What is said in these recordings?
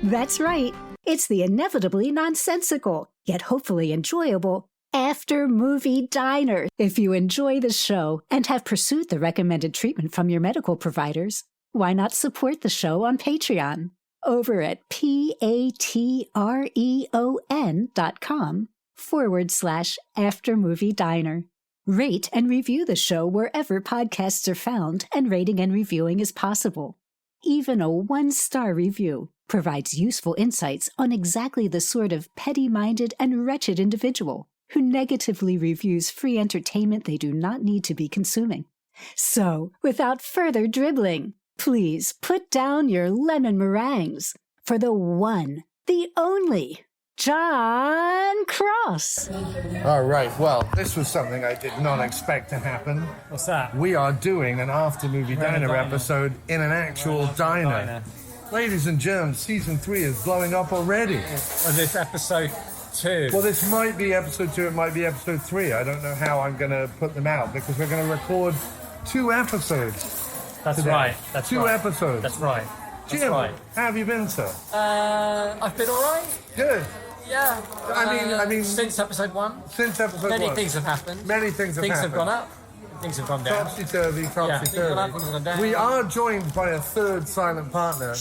That's right. It's the inevitably nonsensical, yet hopefully enjoyable, after-movie diner. If you enjoy the show and have pursued the recommended treatment from your medical providers, why not support the show on Patreon? Over at patreon.com/aftermovie diner. Rate and review the show wherever podcasts are found and rating and reviewing is possible. Even a 1-star review provides useful insights on exactly the sort of petty-minded and wretched individual who negatively reviews free entertainment they do not need to be consuming. So, without further dribbling, please put down your lemon meringues for the one, the only, John Cross. All right, well, this was something I did not expect to happen. What's that? We are doing an after-movie diner episode in an actual diner. Ladies and germs, season 3 is blowing up already. Well, this episode 2. Well, this might be episode 2, it might be episode 3. I don't know how I'm going to put them out because we're going to record 2 episodes. That's today. right. That's 2 right. episodes. That's right. That's Jim, right. how have you been, sir? I've been all right. Good. Yeah. I mean, since episode 1. Since episode 1. Many things have happened. Many things have Things happened. have gone up. Things have gone down. Topsy-turvy, Yeah, things have gone up, things have gone down. We are joined by a third silent partner.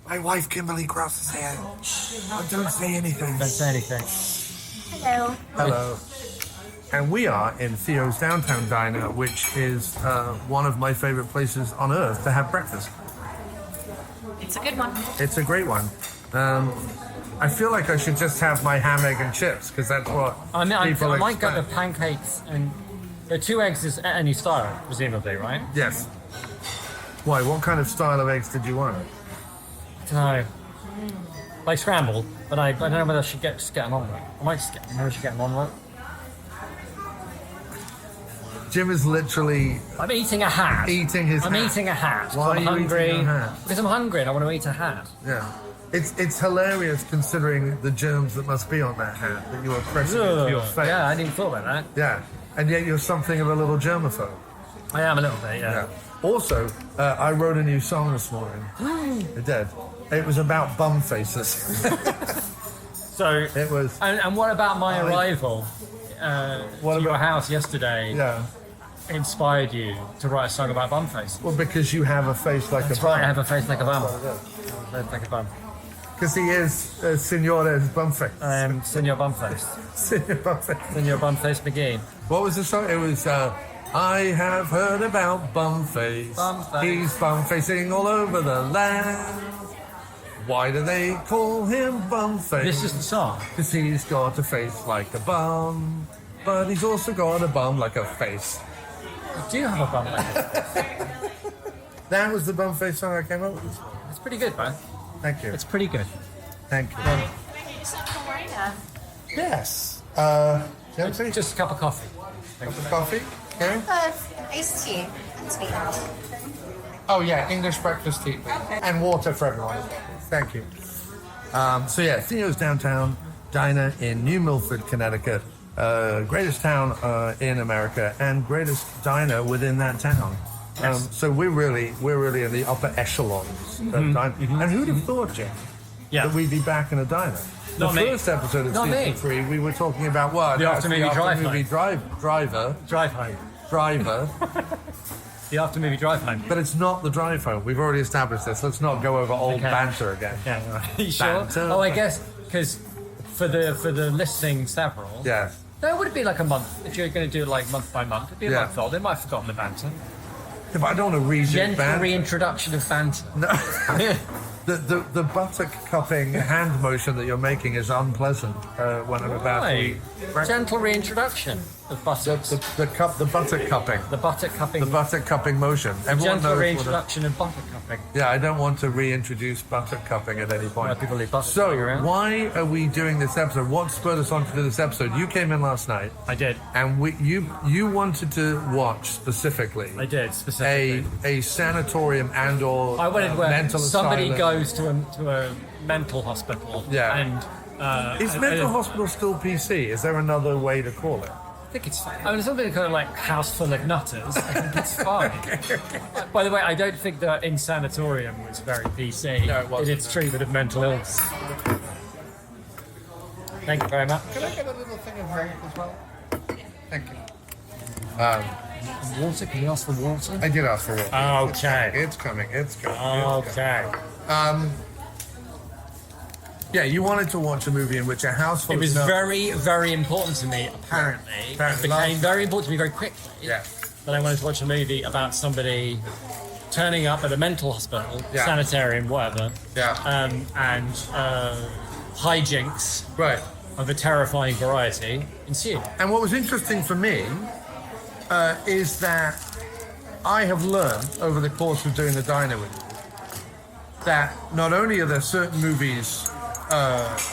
My wife, Kimberly Cross, is here. Oh, don't say anything. Don't say anything. Hello. Hello. And we are in Theo's Downtown Diner, which is one of my favorite places on earth to have breakfast. It's a good one. It's a great one. I feel like I should just have my ham, egg, and chips, because that's what I people might go expect. to pancakes and the 2 eggs is any style, presumably, right? Yes. Why? What kind of style of eggs did you want? No. Like scrambled, but I don't know whether I should just get an omelette. Maybe I should get an omelette. Jim is literally I'm eating a hat. eating his I'm hat. eating a hat. Why I'm are you hungry. eating a hat? Because I'm hungry and I want to eat a hat. Yeah. It's hilarious considering the germs that must be on that hat that you are pressing into your face. Yeah, I didn't thought about that. Yeah. And yet you're something of a little germaphobe. I am a little bit, yeah. Yeah. Also, I wrote a new song this morning. I did. It was about bum faces. So, It was. and what about my arrival What to your about- house yesterday Yeah. inspired you to write a song about bum faces? Well, because you have a face like That's a bum. right, I have a face like a bum. Like a bum. Because he is Signore's bum face. I am Senor Bumface. Signor bum face. Senor Bumface McGee. What was the song? It was, I have heard about Bumface. Bumface. He's bum-facing all over the land. Why do they call him Bumface? This is the song. Because he's got a face like a bum, but he's also got a bum like a face. Do you have a bum like this? That was the Bumface song I came up with. It's pretty good, man. Thank you. It's pretty good. Thank you. Yes. Jonesy? Just a cup of coffee. Cup of coffee? Okay. Iced tea. Sweet. Oh yeah, English breakfast tea. And water for everyone. Thank you. So yeah, Theo's Downtown Diner in New Milford, Connecticut. Greatest town in America and greatest diner within that town. Yes. So we're really in the upper echelons of diner. And who'd have thought, Jim, Yeah. that we'd be back in a diner? Not the me. first episode of Not season me. 3, we were talking about what? The That's after-movie drive after-movie driver. Drive home. The after movie drive home. But it's not the drive home. We've already established this. Let's not go over old Okay. banter again. Yeah, right. You sure? Banter. Oh, I guess because for the listening several. Yeah. No, would it be like a month if you're going to do it like month by month? It'd be a Yeah. month old. They might have forgotten the banter. If I don't want to read it Gentle back. reintroduction of banter. No. The buttock cupping hand motion that you're making is unpleasant when I'm about to Right. eat. Gentle reintroduction of buttocks. The buttock cupping. The buttock cupping. The buttock cupping motion. Everyone Gentle knows reintroduction of buttock cupping. Yeah, I don't want to reintroduce buttock cupping at any point. Where people leave buttocks So, lying around. why are we doing this episode? What spurred us on to do this episode? You came in last night, I did. and you wanted to watch specifically I did specifically. a sanatorium and/or I wanted where mental somebody asylum. goes to a mental hospital. Yeah. And Is mental hospital still PC? Is there another way to call it? I think it's fine. I mean, it's something kind of like House Full of Nutters. I think it's fine. By the way, I don't think the Insanitarium was very PC. No, it wasn't. In its treatment of mental illness. Thank you very much. Can I get a little thing of rape as well? Thank you. Water? Can you ask for water? I did ask for it. Okay. It's coming. Okay. Yeah, you wanted to watch a movie in which a house full It was of very, very important to me, apparently. Apparently. It became very important to me very quickly. Yeah. That I wanted to watch a movie about somebody turning up at a mental hospital, Yeah. sanitarium, whatever, Yeah. and hijinks Right. of a terrifying variety ensue. And what was interesting for me is that I have learned over the course of doing the diner with you that not only are there certain movies,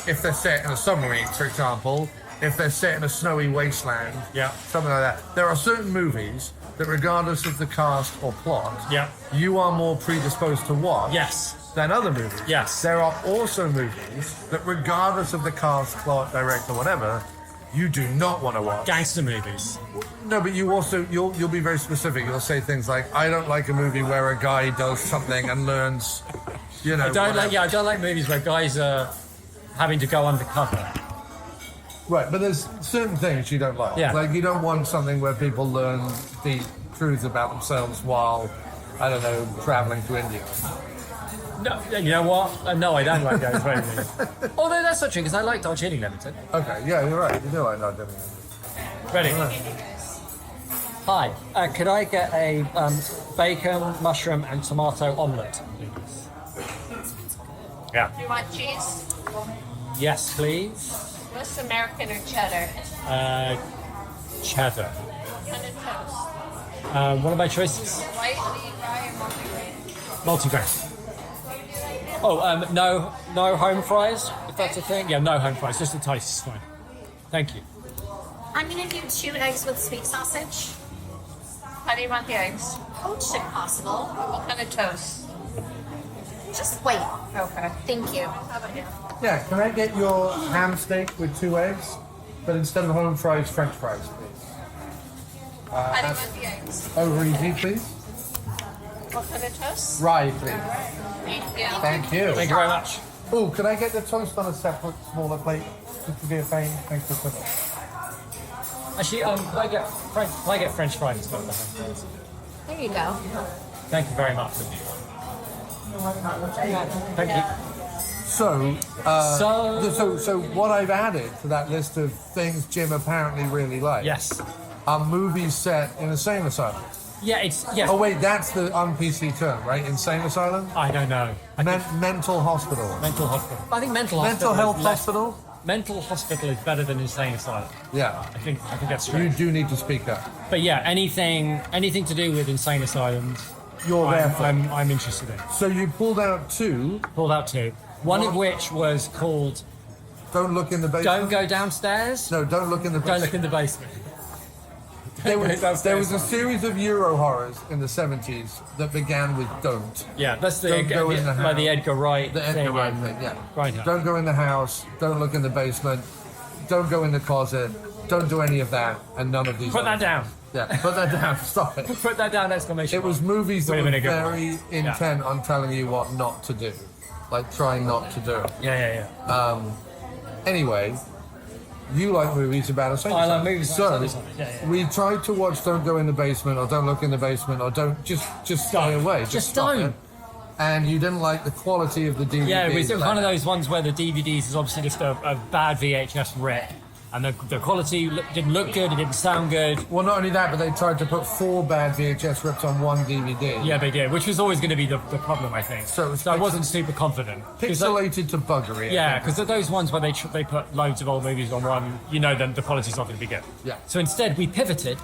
if they're set in a submarine, for example, if they're set in a snowy wasteland, Yeah. something like that, there are certain movies that regardless of the cast or plot, Yeah. you are more predisposed to watch Yes. than other movies. Yes. There are also movies that regardless of the cast, plot, director, whatever, you do not want to watch. Gangster movies. No, but you also you'll be very specific. You'll say things like, "I don't like a movie where a guy does something and learns." You know, I don't whatever. I don't like movies where guys are having to go undercover. Right, but there's certain things you don't like. Yeah. Like you don't want something where people learn deep truths about themselves while, I don't know, traveling to India. No, you know what? No, I don't like those movies. Although that's not true, because I like Darjeeling Limited. Okay, yeah, you're right. You do like that, don't you? Ready? Hi. Could I get a bacon, mushroom, and tomato omelette, please? Yeah. Do you want cheese? Yes, please. What's American or cheddar? Cheddar. Kind of toast. What are my choices? White, wheat, rye, or multigrain? Multigrain. Oh, no home fries, if that's a thing. Yeah, no home fries, just the toast is fine. Thank you. I'm gonna do 2 eggs with sweet sausage. How do you want the eggs? Poached if possible. What kind of toast? Just wait. Okay. Thank you. How about you? Yeah, can I get your ham steak with 2 eggs, but instead of home fries, French fries, please? How do you want the eggs? Over easy, please. What kind of toast? Rye, please. Thank you. Thank you. Thank you very much. Oh, can I get the toast on a separate, smaller plate? Just to be a pain. Thanks for putting it. Actually, can I get French fries instead of the home fries? There you go. Thank you very much. Thank you. So, So- so what I've added to that list of things Jim apparently really likes Yes. are movies set in insane asylum. Yeah, it's yes. Oh wait, that's the un-PC term, right? Insane asylum? I don't know. Mental hospital. Mental hospital. I think mental hospital. Mental health is less- hospital? Mental hospital is better than insane asylum. Yeah. I think that's You true. do need to speak up. But yeah, anything to do with insane asylums, You're there for. I'm interested in. So you pulled out 2. Pulled out 2. One of which was called Don't look in the basement. "Don't Go Downstairs." No, don't look in the Don't basement. look in the basement. There was Downstairs. a series of Euro horrors in the 70s that began with "don't." Yeah, that's the Don't go in the like the house. Edgar Wright The Edgar thing. Wright thing, yeah. Right. Don't go in the house. Don't look in the basement. Don't go in the closet. Don't do any of that. And none of these. Put that others. down. Yeah, put that down. Stop it. Put that down! Exclamation. It was mark. movies that Would were have been a good very one. intent on telling you what not to do, like trying not to do it. Yeah. Anyway, you like movies about a I like movies about So insane asylums, yeah. we tried to watch "Don't Go in the Basement" or "Don't Look in the Basement" or "Don't just stay Don't. away." Just stop don't. it. And you didn't like the quality of the DVD. Yeah, it was one of those ones where the DVDs is obviously just a bad VHS rip, and the quality didn't look good, it didn't sound good. Well, not only that, but they tried to put 4 bad VHS rips on one DVD. Yeah, they did, which was always going to be the problem, I think. So I wasn't super confident. 'Cause Pixelated to buggery. yeah, because those ones where they put loads of old movies on one, then the quality's not going to be good. Yeah. So instead, we pivoted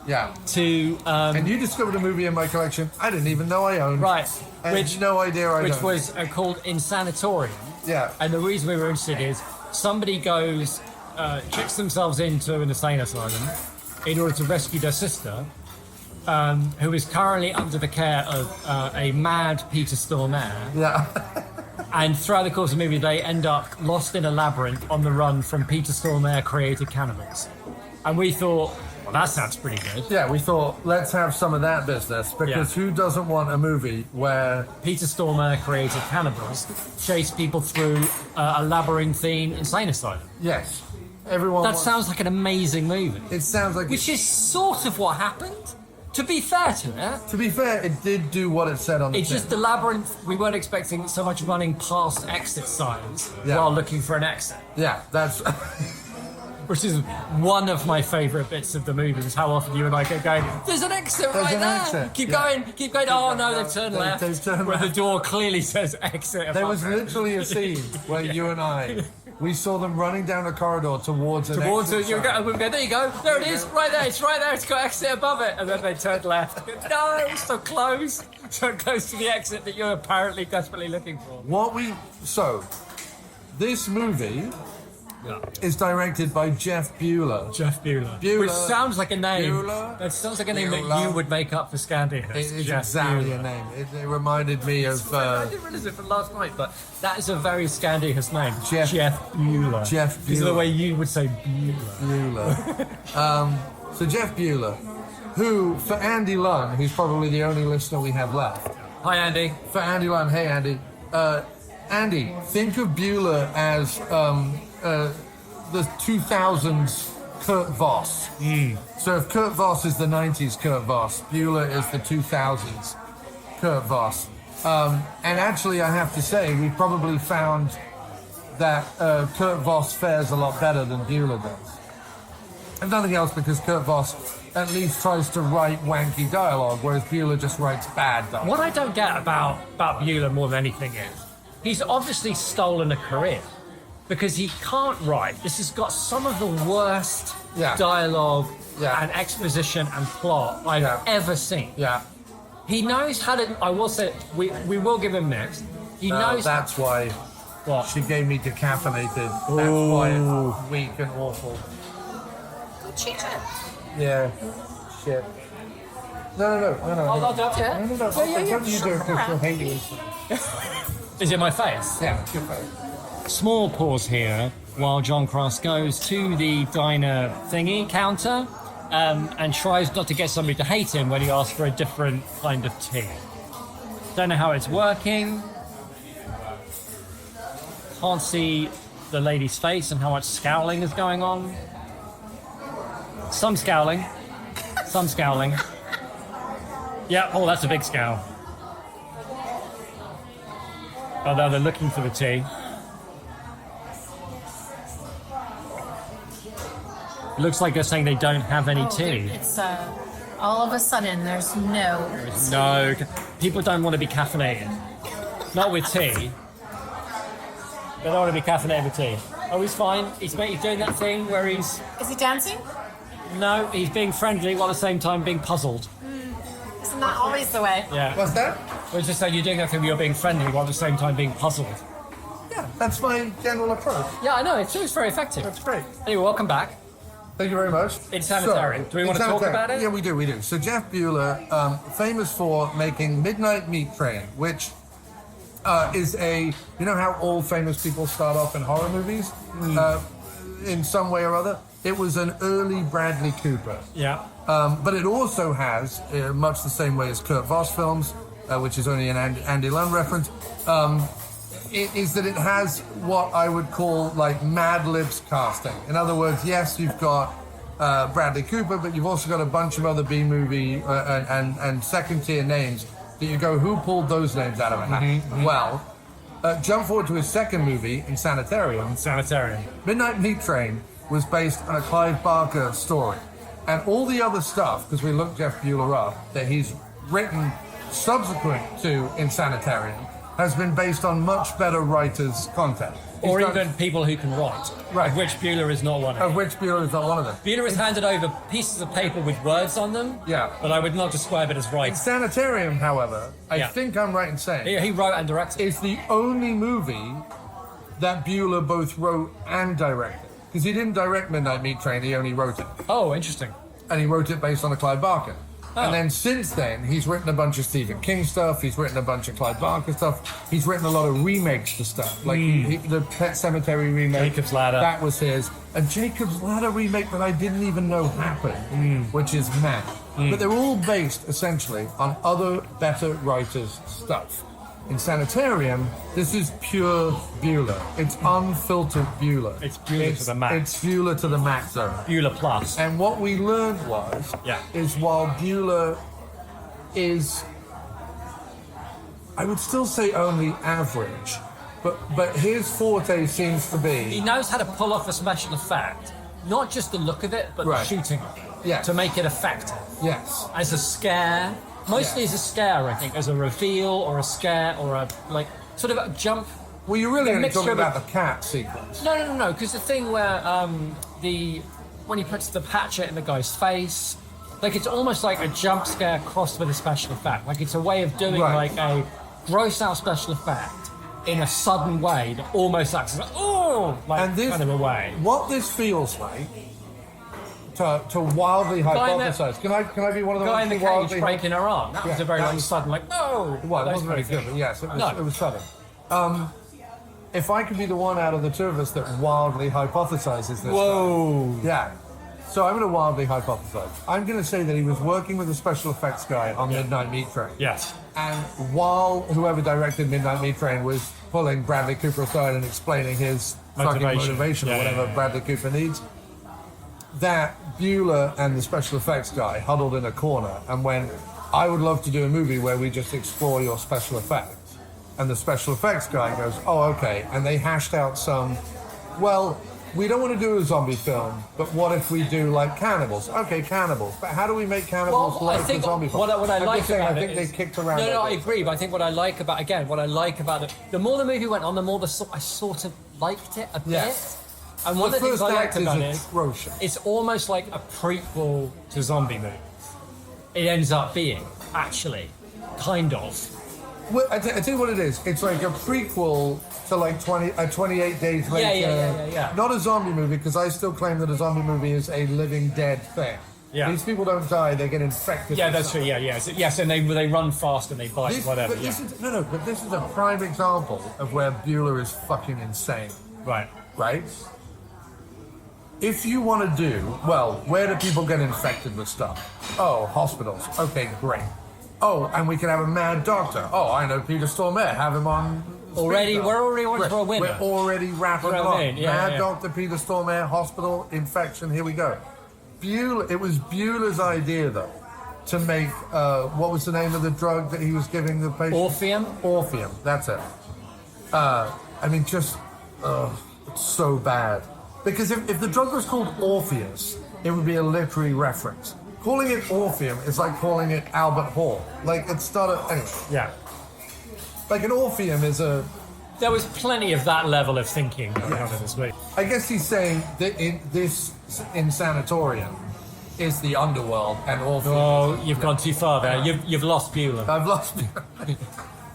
Yeah. to And you discovered a movie in my collection I didn't even know I owned. right, I had no idea I which owned. was called Insanitarium. Yeah. And the reason we were interested is somebody goes, checks themselves into an insane asylum in order to rescue their sister, who is currently under the care of a mad Peter Stormare. Yeah. And throughout the course of the movie, they end up lost in a labyrinth on the run from Peter Stormare created cannibals. And we thought, well, that sounds pretty good. Yeah, we thought, let's have some of that business, because who doesn't want a movie where... Peter Stormare created cannibals, chase people through a labyrinthine insane asylum. Yes. Everyone That sounds like an amazing movie. It sounds like... Which is sort of what happened. To be fair to it. To be fair, it did do what it said on the It's tin. just the labyrinth. We weren't expecting so much running past exit signs while looking for an exit. Yeah, that's... Which is one of my favourite bits of the movie, is how often you and I kept going, there's an exit right there! Exit. Keep going, oh no, they've turned left. They've turned where left. the door clearly says exit. There was literally a scene where you and I, we saw them running down a corridor towards an exit. it. And we go, there you go, there it is, right there, it's got exit above it. And then they turned left. No, so close to the exit that you're apparently desperately looking for. So, this movie is directed by Jeff Buhler. Which sounds like a name. Buhler. That sounds like a name that you would make up for Scandinavia. It's exactly a name. It reminded me of... I didn't realise it from last night, but that is a very Scandinavist name. Jeff Buhler. Jeff Buhler. This is the way you would say Buhler. So Jeff Buhler, who, for Andy Lunn, who's probably the only listener we have left. Hi, Andy. For Andy Lunn, hey Andy. Andy, think of Buhler as the 2000s Kurt Voss. So if Kurt Voss is the 90s Kurt Voss, Buhler is the 2000s Kurt Voss. And actually, I have to say, we probably found that Kurt Voss fares a lot better than Buhler does. If nothing else, because Kurt Voss at least tries to write wanky dialogue, whereas Buhler just writes bad dialogue. What I don't get about Buhler more than anything is, he's obviously stolen a career. Because he can't write. This has got some of the worst dialogue and exposition and plot I've ever seen. Yeah. He knows how to... I will say, we will give him next. He knows... That's why she gave me decaffeinated. That's why it's weak and awful. Go change it. Yeah. Shit. No. I'll do it. No. Don't you do it because she'll hate you. Is it my face? Yeah, it's your face. Small pause here while John Cross goes to the diner thingy counter and tries not to get somebody to hate him when he asks for a different kind of tea. Don't know how it's working. Can't see the lady's face and how much scowling is going on. Some scowling. Yeah, oh, that's a big scowl. Oh, no, they're looking for the tea. Looks like they're saying they don't have any tea. It's all of a sudden there's no. No, people don't want to be caffeinated. Not with tea. They don't want to be caffeinated with tea. Oh, he's fine. He's doing that thing where he's... Is he dancing? No, he's being friendly while at the same time being puzzled. Isn't that always the way? Yeah. What's that? Well, it's just that you're doing that thing where you're being friendly while at the same time being puzzled. Yeah, that's my general approach. Yeah, I know. It's very effective. That's great. Anyway, welcome back. Thank you very much. Insanitarium. Do we want to talk about it? Yeah, we do. So Jeff Buhler, famous for making Midnight Meat Train, which is you know how all famous people start off in horror movies? In some way or other? It was an early Bradley Cooper. Yeah. But it also has, much the same way as Kurt Voss films, which is only an Andy Lunn reference, is that it has what I would call like Mad Libs casting. In other words, yes, you've got Bradley Cooper, but you've also got a bunch of other B-movie and second-tier names that you go, who pulled those names out of a hat? Mm-hmm. Well, jump forward to his second movie, Insanitarium. Midnight Meat Train was based on a Clive Barker story. And all the other stuff, because we looked Jeff Buhler up, that he's written subsequent to Insanitarium, has been based on much better writers' content. Or even people who can write. Right. Of which Buhler is not one of them. Of which Buhler is not one of them. Buhler has handed over pieces of paper with words on them. Yeah. But I would not describe it as writing. Insanitarium, however, I think I'm right in saying, He wrote and directed. is the only movie that Buhler both wrote and directed. Because he didn't direct Midnight Meat Train, he only wrote it. Oh, interesting. And he wrote it based on a Clive Barker. And then since then, he's written a bunch of Stephen King stuff. He's written a bunch of Clive Barker stuff. He's written a lot of remakes to stuff. Like the Pet Sematary remake. Jacob's Ladder. That was his. A Jacob's Ladder remake that I didn't even know happened, which is mad. But they're all based, essentially, on other better writers' stuff. In Sanitarium, this is pure Buhler. It's unfiltered Buhler. It's Buhler to the max. It's Buhler to the max zone. Buhler plus. And what we learned is while Buhler is, I would still say only average, but his forte seems to He be... knows how to pull off a special effect. Not just the look of it, but the shooting of it. Yes. To make it effective. Yes. As a scare. Mostly as a scare, I think. As a reveal or a scare or a, like, sort of a jump. Well, you're really only talking of about the cat sequence. No. Because the thing where when he puts the patchet in the guy's face, like it's almost like a jump scare crossed with a special effect. Like it's a way of doing like a gross out special effect in a sudden way that almost acts as like, kind of a way. What this feels like to wildly hypothesize. Can I be one of the guy in the ones cage breaking her arm? That was a very like sudden, like, no! Well, it wasn't very good, but yes, it was sudden. If I could be the one out of the two of us that wildly hypothesizes this. Whoa! Yeah. So I'm going to wildly hypothesize. I'm going to say that he was working with a special effects guy on Midnight Meat Train. Yes. And while whoever directed Midnight Meat Train was pulling Bradley Cooper aside and explaining his fucking motivation or whatever Bradley Cooper needs, that Buhler and the special effects guy huddled in a corner and went, I would love to do a movie where we just explore your special effects. And the special effects guy goes, oh, okay. And they hashed out some, well, we don't want to do a zombie film, but what if we do like cannibals? Okay, cannibals. But how do we make cannibals like the zombie film? What I like about I think they kicked around. No, I agree. But I think what I like about it, the more the movie went on, the more I sort of liked it a bit. And one of the things I liked about it is it's almost like a prequel to zombie movies. It ends up being, actually, kind of. Well, I tell you what it is. It's like a prequel to like 28 Days Later. Yeah. Not a zombie movie, because I still claim that a zombie movie is a living dead thing. Yeah. These people don't die; they get infected. Yeah, that's true. Yeah. Yes, and they run fast and they bite, whatever. But this is a prime example of where Buhler is fucking insane. Right. If you want to do, well, where do people get infected with stuff? Oh, hospitals. Okay, great. Oh, and we can have a mad doctor. Oh, I know Peter Stormare. Have him on. We're already on for a winner. We're already rattling along. Mad Doctor Peter Stormare, hospital, infection, here we go. It was Bueller's idea, though, to make, what was the name of the drug that he was giving the patient? Orpheum, that's it. It's so bad. Because if the drug was called Orpheus, it would be a literary reference. Calling it Orpheum is like calling it Albert Hall. Like, it's not a... Anyway. Yeah. Like, an Orpheum is a... There was plenty of that level of thinking going on in this movie. I guess he's saying that in Sanatorium is the underworld and Orpheum... Oh, you've gone too far there. You've lost Buhler. I've lost Buhler.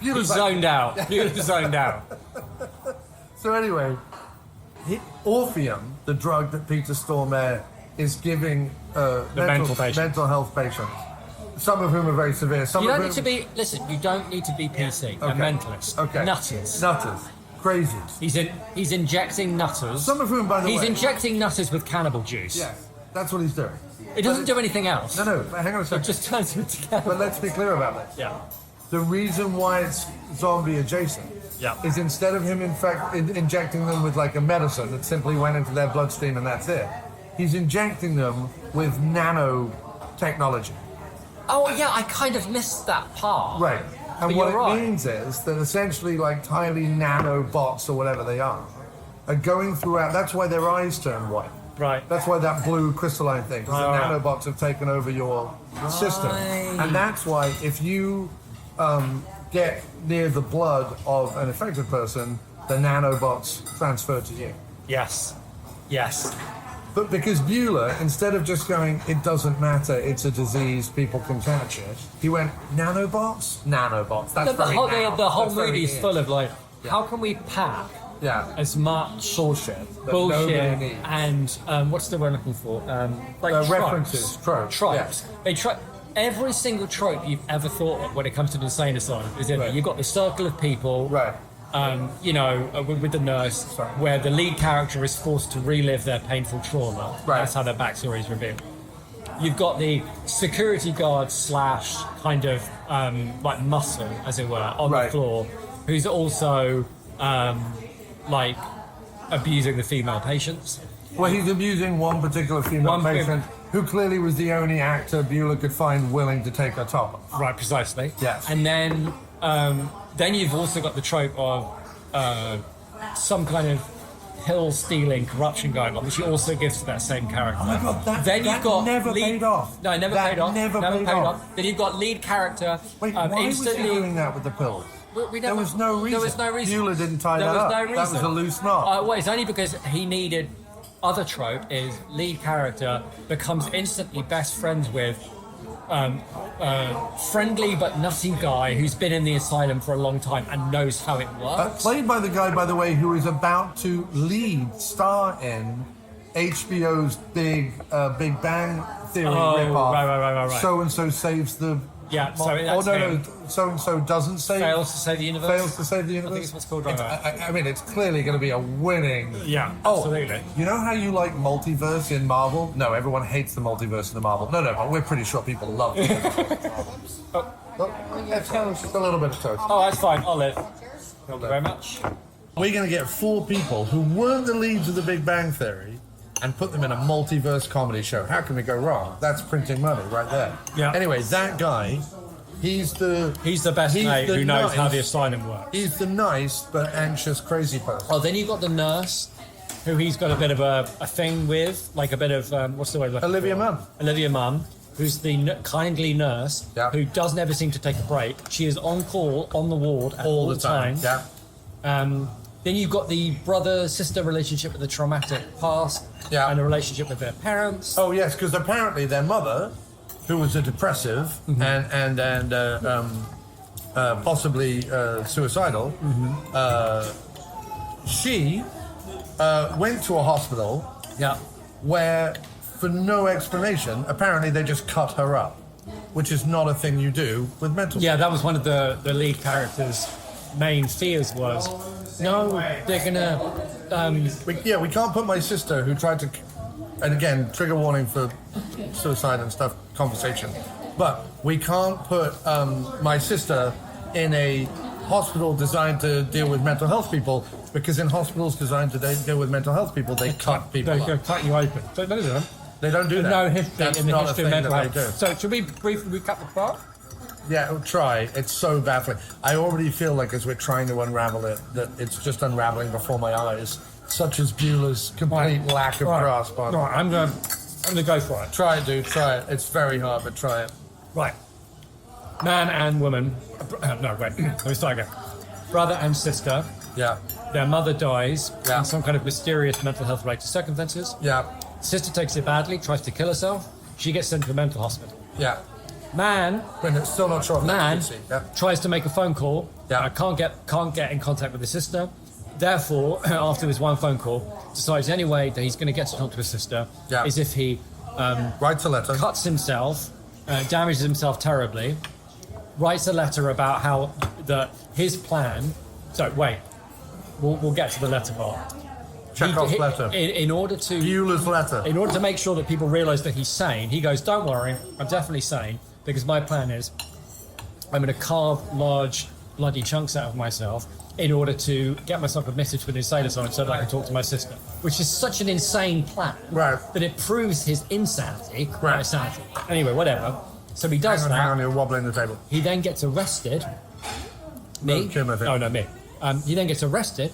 He's zoned out. Buhler's zoned out. So anyway... Orpheum, the drug that Peter Stormare is giving mental health patients, some of whom are very severe. You don't need to be PC. They're mentalists. Okay. Nutters. Crazies. He's injecting nutters. Some of whom, by the way... He's injecting nutters with cannibal juice. Yeah, that's what he's doing. It doesn't do anything else. No, but hang on a second. It just turns it together. But let's be clear about this. Yeah. The reason why it's zombie adjacent is instead of him injecting them with like a medicine that simply went into their bloodstream and that's it, he's injecting them with nanotechnology. Oh yeah, I kind of missed that part. Right. And what it means is that essentially like tiny nanobots or whatever they are going throughout. That's why their eyes turn white. Right. That's why that blue crystalline thing, because the nanobots have taken over your system. And that's why if you get near the blood of an affected person, the nanobots transfer to you. Yes. But because Buhler, instead of just going, it doesn't matter, it's a disease, people can catch it, he went, nanobots? Nanobots. That's the whole movie is full of like, how can we pack as much bullshit and what's the word I'm looking for? References, tropes. Yes. every single trope you've ever thought of when it comes to the insane asylum is in there. Right. You've got the circle of people, Right. With the nurse, where the lead character is forced to relive their painful trauma. Right. That's how their backstory is revealed. You've got the security guard / kind of like muscle, as it were, on Right. the floor, who's also like abusing the female patients. Well, he's abusing one particular female One patient who clearly was the only actor Buhler could find willing to take her top off. Right, precisely. Yes. And then you've also got the trope of some kind of hill-stealing corruption going on, which he also gives to that same character. Oh my God, that never paid off. No, it never That paid off. never paid off. Then you've got lead character Wait, why was he doing that with the pills? There was no reason. There was no reason. Buhler didn't tie There that was up. no reason. That was a loose knot. Well, it's only because he needed. Other trope is lead character becomes instantly best friends with friendly but nutty guy who's been in the asylum for a long time and knows how it works. Played by the guy, by the way, who is about to star in HBO's Big Bang Theory ripoff. Right. So-and-so saves the... Yeah, so that's him. So-and-so doesn't save... Fails to save the universe. Fails to save the universe. I think it's what's called right. I mean, it's clearly going to be a winning... Yeah, Oh, absolutely. you know how you like multiverse in Marvel? No, everyone hates the multiverse in the Marvel. No, but we're pretty sure people love it. It's a little bit of toast. Oh, that's fine. I'll live. Thank you very much. We're going to get 4 people who weren't the leads of the Big Bang Theory and put them in a multiverse comedy show. How can we go wrong? That's printing money right there. Yeah. Anyway, that guy, he's the best mate the who knows how nice- the asylum works. He's the nice but anxious crazy person. Oh, then you've got the nurse, who he's got a bit of a thing with, like a bit of, what's the word? Olivia Munn. Olivia Munn, who's the kindly nurse, Yeah. who doesn't ever seem to take a break. She is on call, on the ward at All the time. Yeah. Then you've got the brother-sister relationship with the traumatic past, Yeah. and a relationship with their parents. Oh yes, because apparently their mother, who was a depressive and possibly suicidal, she went to a hospital Yeah. where, for no explanation, apparently they just cut her up, which is not a thing you do with mental. Yeah, that was one of the lead characters' main fears was, no, they're gonna. We can't put my sister who tried to, and again, trigger warning for suicide and stuff, conversation, but we can't put my sister in a hospital designed to deal with mental health people, because in hospitals designed to deal with mental health people, they cut people They're up. going to cut you open. So no, no, no. They don't do that. No history That's in the not history a of thing mental that they health. do. So should we briefly recap the plot? Yeah, we'll try. It's so baffling. I already feel like as we're trying to unravel it, that it's just unraveling before my eyes, such as Bueller's complete lack of grasp on. Right, I'm gonna go for it. Try it, dude. Try it. It's very hard, but try it. Right. Man and woman. No, wait. Let me start again. Brother and sister. Yeah. Their mother dies Yeah. in some kind of mysterious mental health related circumstances. Yeah. Sister takes it badly, tries to kill herself. She gets sent to a mental hospital. Yeah. Man But it's still not sure if Man that's easy. Yeah. tries to make a phone call. Yeah. Can't get in contact with his sister. Therefore, after this one phone call, decides anyway that he's going to get to talk to his sister. Yeah. Is if he Writes a letter. cuts himself, damages himself terribly, writes a letter about how his plan. So wait, we'll get to the letter part. Chekhov's letter. In order to Bueller's letter. in order to make sure that people realise that he's sane, he goes, "Don't worry, I'm definitely sane because my plan is I'm going to carve large bloody chunks out of myself in order to get myself admitted to an insane asylum so that I can talk to my sister," which is such an insane plan Right. that it proves his insanity. Right. Insanity. Anyway, whatever. So he does Hang that. on, you're wobbling the table. He then gets arrested. Me? No, Jim, I think. Oh, no, me. He then gets arrested,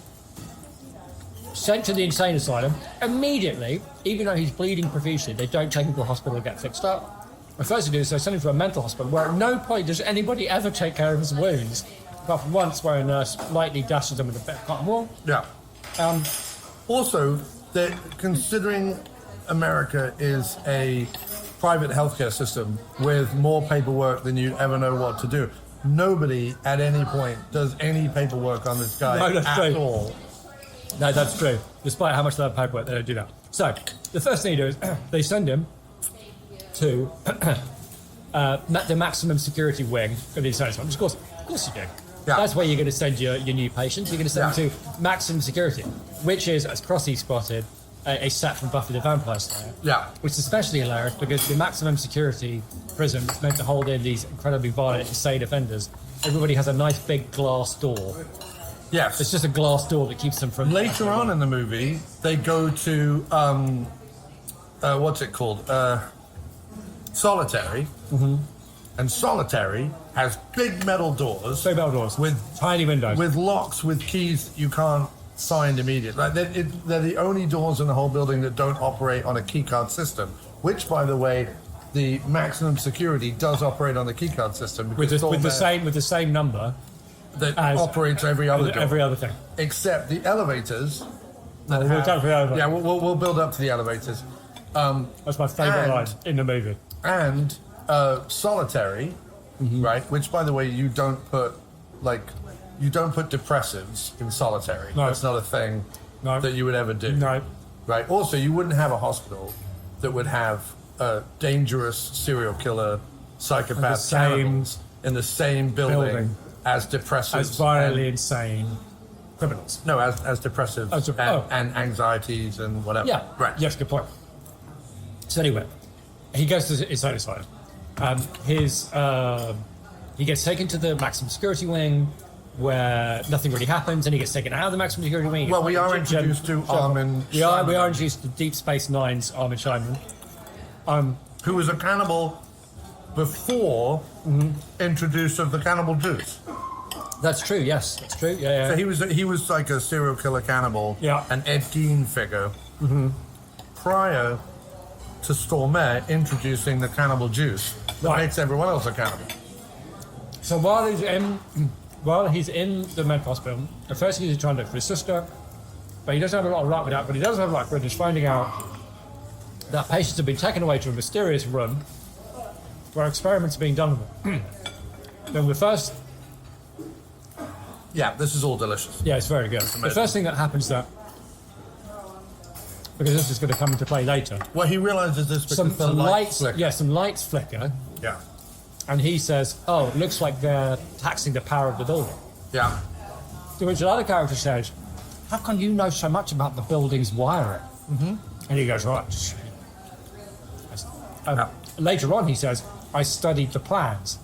sent to the insane asylum. Immediately, even though he's bleeding profusely, they don't take him to a hospital to get fixed up. The first thing they do is they send him to a mental hospital where at no point does anybody ever take care of his wounds, apart from once where a nurse lightly dashes him with a bit of cotton wool. Yeah. Um, Also, that considering America is a private healthcare system with more paperwork than you ever know what to do, nobody at any point does any paperwork on this guy No, that's at true. all. No, that's true. Despite how much they have paperwork, they don't do that. So, the first thing you do is they send him to the maximum security wing of the Insanitarium. Of course you do. Yeah. That's where you're going to send your new patients. You're going to send them to maximum security, which is, as Crossy spotted, a set from Buffy the Vampire Slayer. Yeah. Which is especially hilarious because the maximum security prison is meant to hold in these incredibly violent, insane offenders. Everybody has a nice big glass door. Yes. It's just a glass door that keeps them from... Later on in the movie, they go to, what's it called? Solitary. Mm-hmm. And Solitary has big metal doors. Big metal doors. With tiny windows. With locks, with keys you can't find immediately. Like they're the only doors in the whole building that don't operate on a keycard system. Which, by the way, the maximum security does operate on the keycard system. With the same number. That operates every other door. Every other thing. Except the elevators. We'll we'll build up to the elevators. That's my favourite line in the movie. And Solitary, right? Which, by the way, you don't put depressives in Solitary. No. That's not a thing that you would ever do. No. Right? Also, you wouldn't have a hospital that would have dangerous serial killer, psychopath cannibals in the same building as depressives. As violently insane criminals. No, as depressives and anxieties and whatever. Yeah. Right. Yes, good point. So anyway, he goes to Insanitarium. He gets taken to the maximum security wing where nothing really happens, and he gets taken out of the maximum security wing. Well, we are introduced to Armin. We are introduced to Deep Space Nine's Armin Shimerman. Who was a cannibal before introduced of the cannibal juice. That's true. Yes, that's true. Yeah. So he was like a serial killer cannibal. Yeah. An Ed Gein figure. Prior to Stormare introducing the cannibal juice that makes everyone else a cannibal. So while he's in the mental hospital, at first he's trying to look for his sister, but he doesn't have a lot of luck with that. But he does have luck with just finding out that patients have been taken away to a mysterious room where experiments are being done with them. Then the first... Yeah, this is all delicious. Yeah, it's very good. The first thing that happens that... Because this is going to come into play later. Well, he realizes this because some lights flicker. Yeah, some lights flicker. Yeah. And he says, oh, it looks like they're taxing the power of the building. Yeah. To which another character says, how can you know so much about the building's wiring? And he goes, right. Later on, he says, I studied the plans.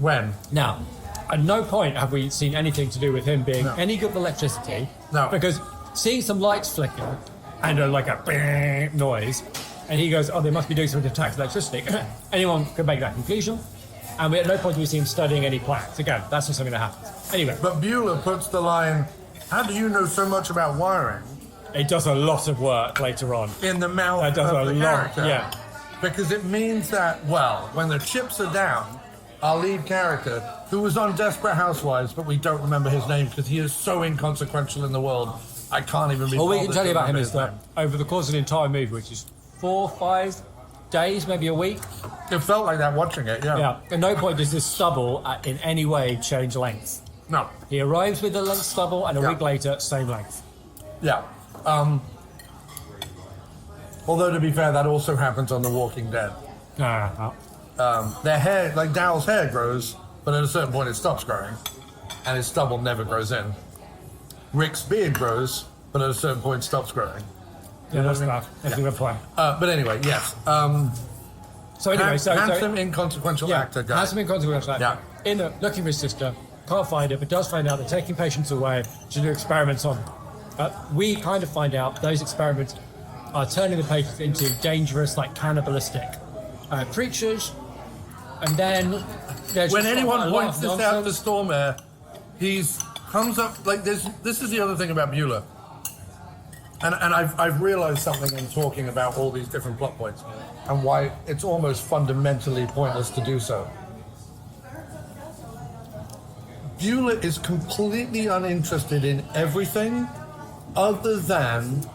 When? Now, at no point have we seen anything to do with him being any good with electricity. No. Because seeing some lights flicker and like a bang noise, and he goes, oh, they must be doing something to tax electricity. Anyone could make that conclusion. And at no point do we see him studying any plans. Again, that's not something that happens. Anyway. But Buhler puts the line, how do you know so much about wiring? It does a lot of work later on. In the mouth of the character. Yeah. Because it means that, well, when the chips are down, our lead character, who was on Desperate Housewives, but we don't remember his name because he is so inconsequential in the world, I can't even be All we can tell you about him is is that over the course of the entire movie, which is 4 or 5 days, maybe a week. It felt like that watching it, yeah. Yeah. At no point does this stubble in any way change length. No. He arrives with the length stubble, and a week later, same length. Yeah. Although, to be fair, that also happens on The Walking Dead. Their hair, like Daryl's hair grows, but at a certain point it stops growing, and his stubble never grows in. Rick's beard grows, but at a certain point stops growing. Yeah, that's a good point. But anyway, yes. So anyway, handsome, inconsequential actor guy. Handsome, inconsequential actor. Yeah. Looking for his sister, can't find her, but does find out they're taking patients away to do experiments on them. We kind of find out those experiments are turning the patients into dangerous, like cannibalistic creatures. And then there's when anyone points this out to Stormare, he's comes up like this. This is the other thing about Buhler, and I've realised something in talking about all these different plot points and why it's almost fundamentally pointless to do so. Buhler is completely uninterested in everything other than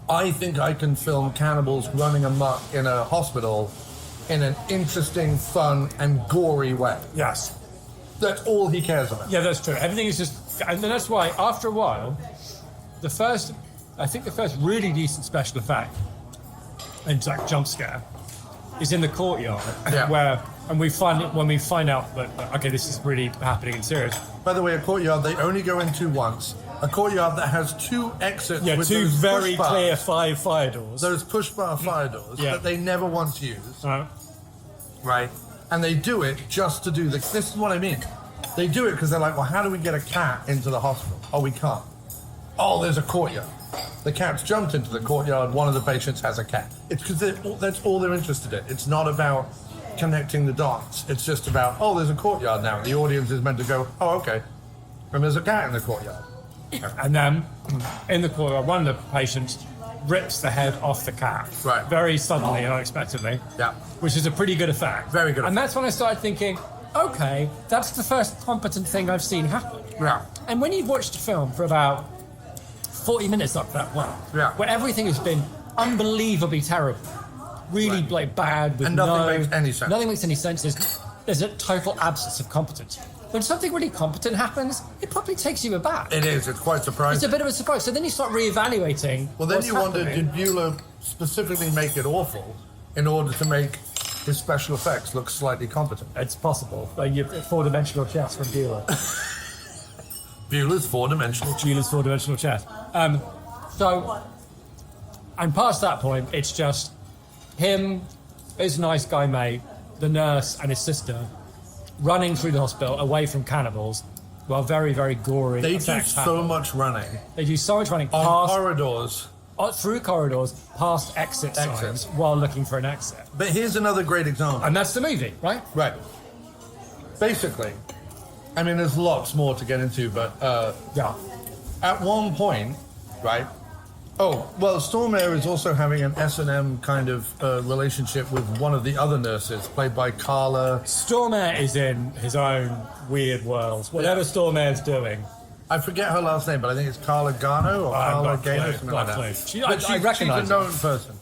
I think I can film cannibals running amok in a hospital in an interesting, fun, and gory way. Yes. That's all he cares about. Yeah, that's true. Everything is just... And that's why, after a while, the first really decent special effect, and like jump scare, is in the courtyard, where And when we find out that, okay, this is really happening and serious. By the way, a courtyard they only go into once. A courtyard that has 2 exits with two those very push clear bars, fire doors. those push bar fire doors that they never once use. Right? And they do it just to do this is what I mean. They do it because they're like, well, how do we get a cat into the hospital? Oh, we can't. Oh, there's a courtyard. The cat's jumped into the courtyard. One of the patients has a cat. It's because that's all they're interested in. It's not about connecting the dots. It's just about, oh, there's a courtyard now. The audience is meant to go, oh, okay. And there's a cat in the courtyard. And then, in the courtyard, one of the patients rips the head off the cat. Right. Very suddenly and unexpectedly. Yeah. Which is a pretty good effect. Very good And effect. that's when I started thinking, okay, that's the first competent thing I've seen happen. Yeah. And when you've watched a film for about 40 minutes up that way, where everything has been unbelievably terrible, really like bad, with and nothing makes any sense. Nothing makes any sense. There's a total absence of competence. When something really competent happens, it probably takes you aback. It is. It's quite surprising. It's a bit of a surprise. So then you start reevaluating. Well, then what's you wonder, happening. did Buhler specifically make it awful in order to make his special effects look slightly competent? It's possible. Like four-dimensional chess from Buhler. Bueller's four-dimensional. Bueller's four-dimensional chess. So, and past that point, it's just him, his nice guy mate, the nurse, and his sister running through the hospital away from cannibals, while very, very gory. They do effects so happen. much running They do so much running on past corridors. through corridors, past exit signs, while looking for an exit. But here's another great example. And that's the movie, right? Right. Basically, I mean, there's lots more to get into, but at one point, right? Oh, well, Stormare is also having an S&M kind of relationship with one of the other nurses, played by Carla. Stormare is in his own weird world. Whatever Stormare's doing. I forget her last name, but I think it's Carla Gallo or Carla Gallo, something like that. I recognize she's a known person.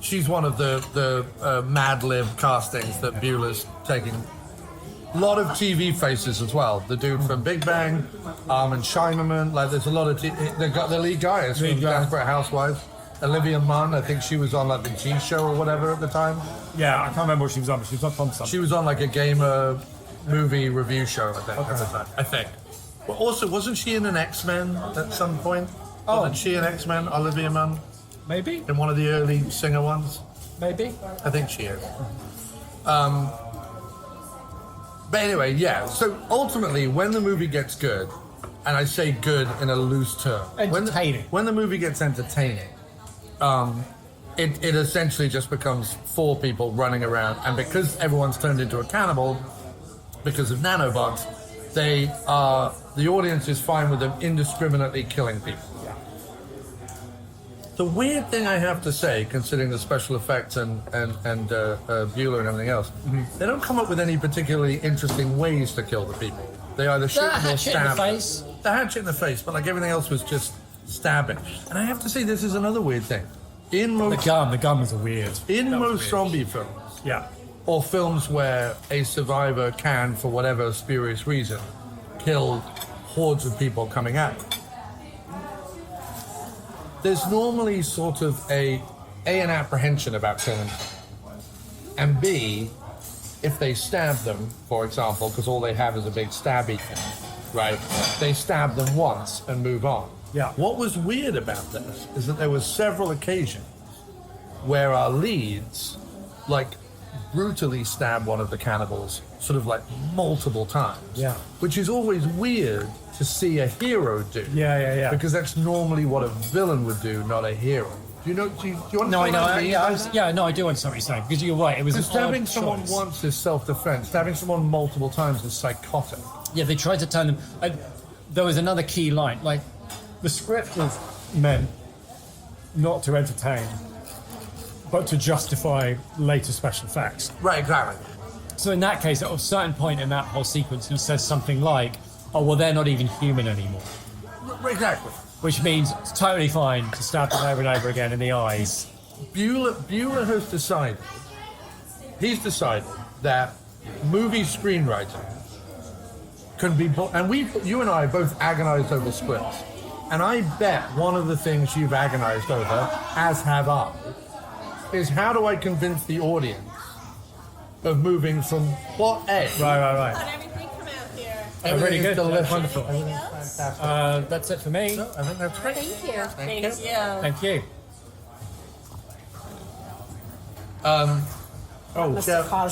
She's one of the Mad Lib castings that Bueller's taking. A lot of TV faces as well. The dude from Big Bang, Armin Shimerman. Like, there's a lot of they got the lead guy is from Desperate Housewives. Olivia Munn, I think she was on like the G Show or whatever at the time. Yeah, I can't remember what she was on, but she was on something. She was on like a gamer movie review show, I think, at the time. I think. But also, wasn't she in an X-Men at some point? Wasn't she in X-Men, Olivia Munn? Maybe. In one of the early singer ones? Maybe. I think she is. But anyway, yeah. So ultimately, when the movie gets good, and I say good in a loose term, entertaining. When the movie gets entertaining, it essentially just becomes 4 people running around, and because everyone's turned into a cannibal because of nanobots, the audience is fine with them indiscriminately killing people. The weird thing I have to say, considering the special effects and Buhler and everything else, they don't come up with any particularly interesting ways to kill the people. They either shoot them or stab them. The hatchet in the face, but like everything else was just stabbing. And I have to say, this is another weird thing. The gun was a weird. In most zombie films, or films where a survivor can, for whatever spurious reason, kill hordes of people coming at them, there's normally sort of an apprehension about killing them, and B, if they stab them, for example, because all they have is a big stabby thing, right? They stab them once and move on. Yeah. What was weird about this is that there were several occasions where our leads, like, brutally stab one of the cannibals, sort of like multiple times. Yeah. Which is always weird to see a hero do. Yeah. Because that's normally what a villain would do, not a hero. Do you understand No, I know. what I mean? I do understand what you're saying, because you're right. It was Stabbing someone once is self-defense. Stabbing someone multiple times is psychotic. Yeah, they tried to turn them. There was another key line. Like, the script was meant not to entertain, but to justify later special effects. Right, exactly. So in that case, at a certain point in that whole sequence, he says something like, "Oh, well, they're not even human anymore." Exactly. Which means it's totally fine to stab them over and over again in the eyes. Buhler has decided. He's decided that movie screenwriting can be, and you and I both agonized over scripts, and I bet one of the things you've agonized over, as have I, is how do I convince the audience of moving from plot A. Right. Let everything come out here. Really good. Delicious. Wonderful. Everything's fantastic. That's it for me. I think that's great. Thank you. Thank you. Thank you.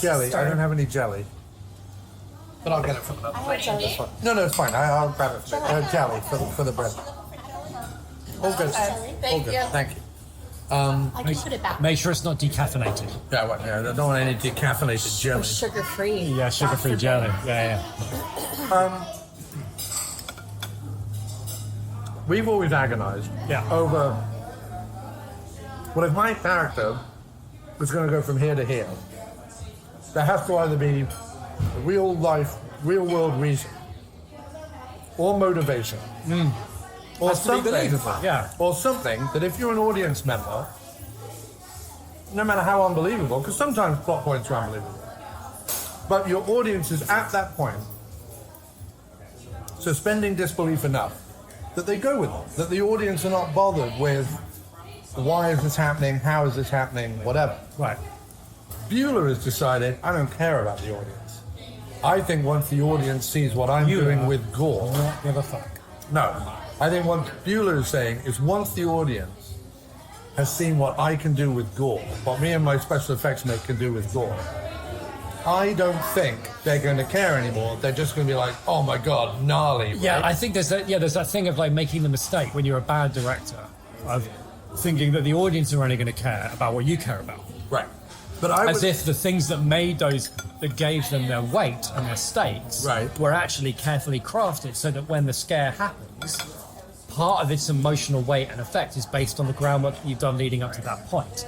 Jelly. I don't have any jelly. But I'll get it from another. No, it's fine. I'll grab it. Jelly for the bread. All good. Thank you. Thank you. I can put it back. Make sure it's not decaffeinated. Yeah, I don't want any decaffeinated jelly. Sugar free. Yeah, sugar-free jelly. Yeah. We've always agonized over what if my character was going to go from here to here. There has to either be a real world reason or motivation. Or something, or something that if you're an audience member, no matter how unbelievable, because sometimes plot points are unbelievable, but your audience is at that point suspending disbelief enough that they go with it, that the audience are not bothered with why is this happening, how is this happening, whatever. Right. Buhler has decided, I don't care about the audience. I think once the audience sees what I'm doing with gore... Give a fuck. No. I think what Buhler is saying is once the audience has seen what I can do with gore, what me and my special effects mate can do with gore, I don't think they're going to care anymore. They're just going to be like, oh my God, gnarly. Yeah, right? I think there's that thing of like making the mistake when you're a bad director of thinking that the audience are only going to care about what you care about. Right. But As if the things that gave them their weight and their stakes were actually carefully crafted so that when the scare happens, part of its emotional weight and effect is based on the groundwork that you've done leading up to that point.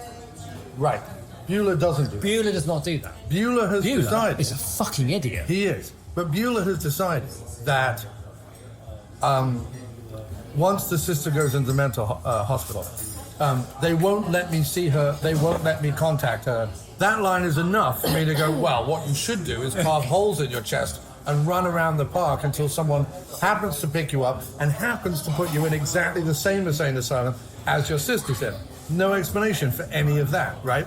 Right. Buhler doesn't do that. Buhler does not do that. Buhler has decided... is a fucking idiot. He is. But Buhler has decided that once the sister goes into mental hospital, they won't let me see her, they won't let me contact her. That line is enough for me to go, well, what you should do is carve holes in your chest and run around the park until someone happens to pick you up and happens to put you in exactly the same insane asylum as your sister's in. No explanation for any of that, right?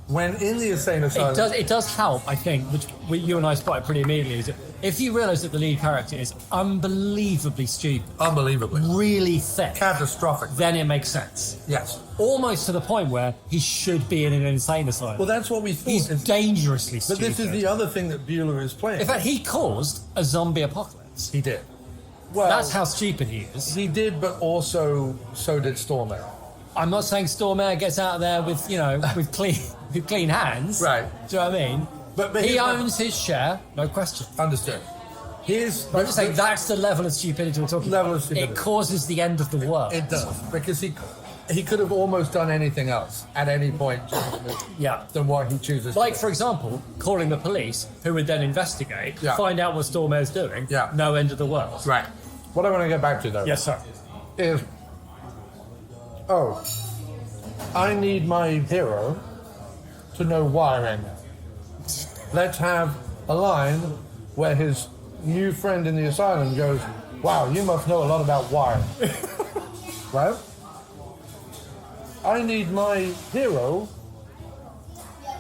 When in the insane asylum... It does help, I think, which you and I spotted pretty immediately, is that if you realise that the lead character is unbelievably stupid... Unbelievably. Really thick. Catastrophic. Then it makes sense. Yes. Almost to the point where he should be in an insane asylum. Well, that's what we thought. He's dangerously stupid. But this is the other thing that Buhler is playing. In fact, he caused a zombie apocalypse. He did. Well, that's how stupid he is. He did, but also so did Stormare. I'm not saying Stormare gets out there with, with clean hands. Right. Do you know what I mean? But he owns his share, no question. Understood. But I'm just saying that's the level of stupidity we're talking about. It causes the end of the world. It does, because he could have almost done anything else at any point than what he chooses. Like, for example, calling the police, who would then investigate, find out what Stormare's doing. Yeah. No end of the world. Right. What I want to get back to, though. Yes, sir. Is, I need my hero to know wiring. Let's have a line where his new friend in the asylum goes, wow, you must know a lot about wiring. Right? I need my hero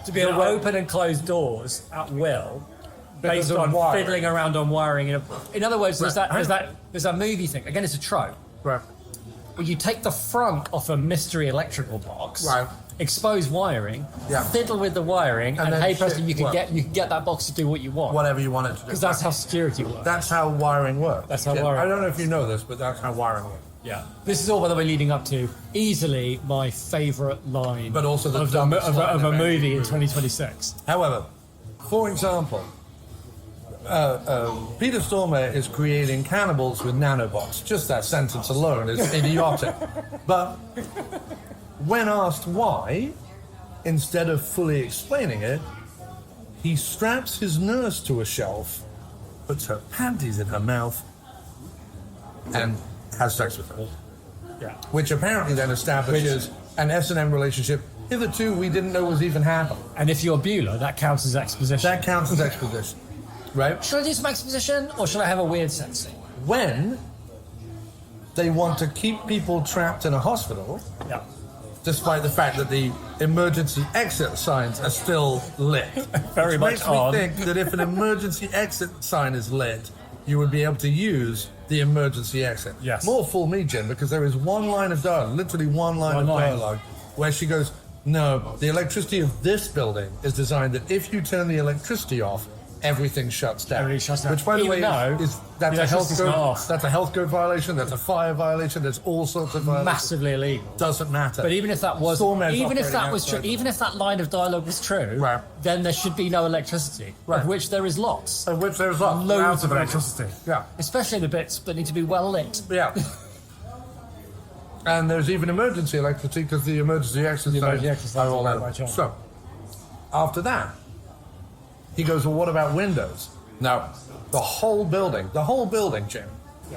to be able to open and close doors at will, based on fiddling around on wiring. In other words, there's that movie thing. Again, it's a trope. Right. Where you take the front off a mystery electrical box, expose wiring, fiddle with the wiring, and hey, presto, you can get that box to do what you want. Whatever you want it to do. Because that's how security works. That's how wiring works. That's how wiring. I don't know if you know this, but that's how wiring works. Yeah. This is all, by the way, leading up to easily my favourite line, but also of a movie in 2026. However, for example, Peter Stormare is creating cannibals with nanobots. Just that sentence alone is idiotic. But when asked why, instead of fully explaining it, he straps his nurse to a shelf, puts her panties in her mouth, and has sex with her. Yeah. Which apparently then establishes an S&M relationship hitherto we didn't know was even happening. And if you're Buhler, that counts as exposition. That counts as exposition. Right? Should I do some exposition, or should I have a weird sex scene? When they want to keep people trapped in a hospital, despite the fact that the emergency exit signs are still lit. Very much makes on. me think that if an emergency exit sign is lit, you would be able to use the emergency exit. Yes. More fool me, Jim, because there is one line of dialogue, literally one line of dialogue, where she goes, no, the electricity of this building is designed that if you turn the electricity off, everything shuts down. Everything shuts down. Which, by the way, that's a health code. Off. That's a health code violation. That's a fire violation. There's all sorts of violations. Massively illegal. Doesn't matter. But even if that was, Stormare's even if that was true, outside. even if that line of dialogue was true, Right. then there should be no electricity, Right. of which there is lots. Of which there's lots. Loads of electricity. Yeah. Especially the bits that need to be well lit. Yeah. And there's even emergency electricity because the emergency exercises are all out. So, after that, he goes, well, what about windows? Now, the whole building, Jim,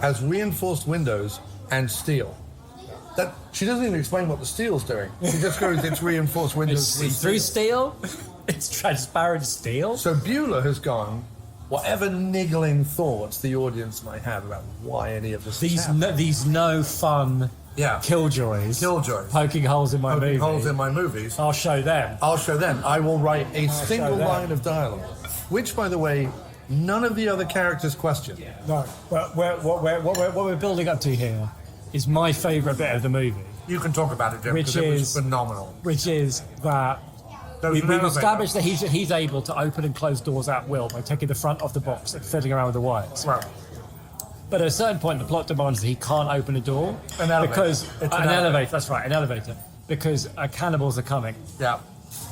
has reinforced windows and steel. That she doesn't even explain what the steel's doing. She just goes, it's reinforced windows. It's see-through steel. It's transparent steel. So Buhler has gone, whatever niggling thoughts the audience might have about why any of this is happening. These no fun killjoys poking holes in my movie. Holes in my movies. I'll show them. I will write a single line of dialogue, which, by the way, none of the other characters question. No, but what we're building up to here is my favourite bit of the movie. You can talk about it, Jim, because it was phenomenal. Which is that we've established that he's able to open and close doors at will by taking the front off the box and fiddling around with the wires. Right. But at a certain point, the plot demands that he can't open a door. An elevator. Because It's an elevator. That's right, an elevator. Because cannibals are coming. Yeah.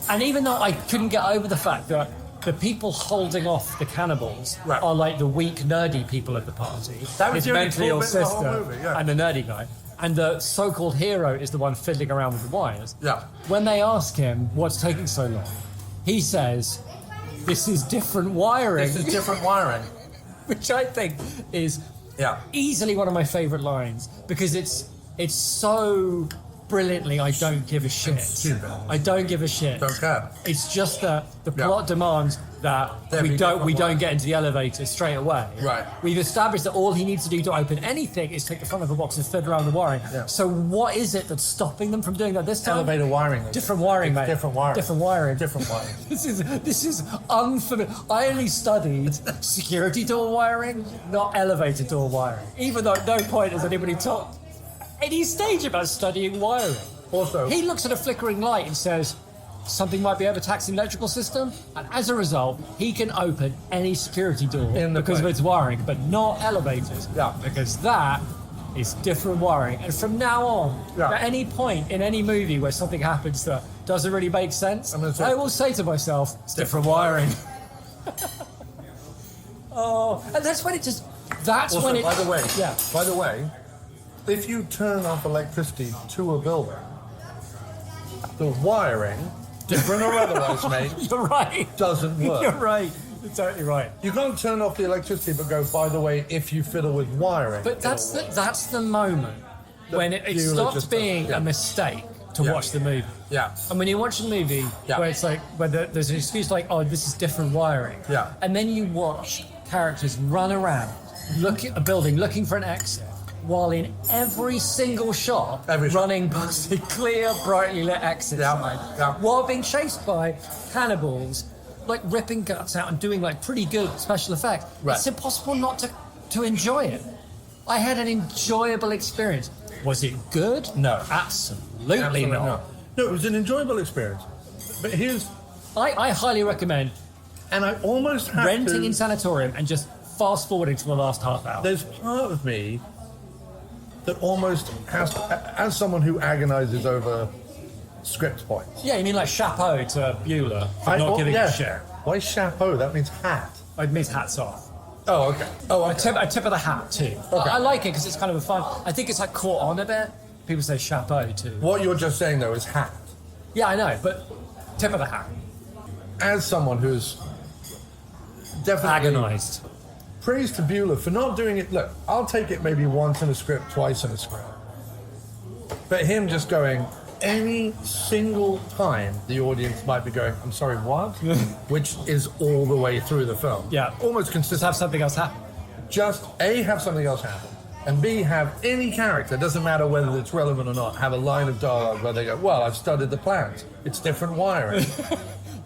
And even though I couldn't get over the fact that the people holding off the cannibals are like the weak, nerdy people at the party. That was his the only mentally ill cool bit in the whole sister movie, yeah. and the nerdy guy. And the so-called hero is the one fiddling around with the wires. Yeah. When they ask him what's taking so long, he says, "This is different wiring." This is different wiring. Which I think is easily one of my favourite lines because it's so brilliantly I don't give a shit. I don't give a shit. Don't care. It's just that the plot demands that we don't get into the elevator straight away. Right. We've established that all he needs to do to open anything is take the front of a box and fiddle around the wiring. Yeah. So what is it that's stopping them from doing that this time? Elevator wiring. Different wiring, mate. Different wiring. Different wiring. Different wiring. This is unfamiliar. I only studied security door wiring, not elevator door wiring. Even though at no point has anybody taught any stage about studying wiring. Also, he looks at a flickering light and says, something might be overtaxing the electrical system, and as a result, he can open any security door because of its wiring, but not elevators. Yeah. Because that is different wiring. And from now on, at any point in any movie where something happens that doesn't really make sense, I will say to myself, it's different wiring. And that's when it just... That's also, when it... by the way, if you turn off electricity to a building, the wiring, different or otherwise, mate, You're right. doesn't work. You're right. You're totally right. You can't turn off the electricity but go, by the way, if you fiddle with wiring. But that's the moment when it stops being a mistake to watch the movie. Yeah. And when you watch the movie where it's like, where there's an excuse like, oh, this is different wiring. Yeah. And then you watch characters run around, look at a building, looking for an exit, while in every single shot, running past a clear, brightly lit exit sign, while being chased by cannibals, like ripping guts out and doing like pretty good special effects. Right. It's impossible not to enjoy it. I had an enjoyable experience. Was it good? No. Absolutely not. No, it was an enjoyable experience. But here's... I highly recommend and I almost have renting Insanitarium and just fast forwarding to the last half hour. There's part of me that almost has to, as someone who agonizes over script points. Yeah, you mean like chapeau to Buhler for not giving a shit. Why chapeau? That means hat. It means hats off. Oh, okay. Oh, okay. A tip of the hat too. Okay. I like it because it's kind of a fun. I think it's like caught on a bit. People say chapeau too. What you're just saying though is hat. Yeah, I know, but tip of the hat. As someone who's definitely agonized. Praise to Buhler for not doing it. Look, I'll take it maybe once in a script, twice in a script. But him just going, any single time the audience might be going, I'm sorry, what? Which is all the way through the film. Yeah. Almost consistent. Just have something else happen. Just, A, have something else happen. and B, have any character, doesn't matter whether it's relevant or not, have a line of dialogue where they go, well, I've studied the plans. It's different wiring.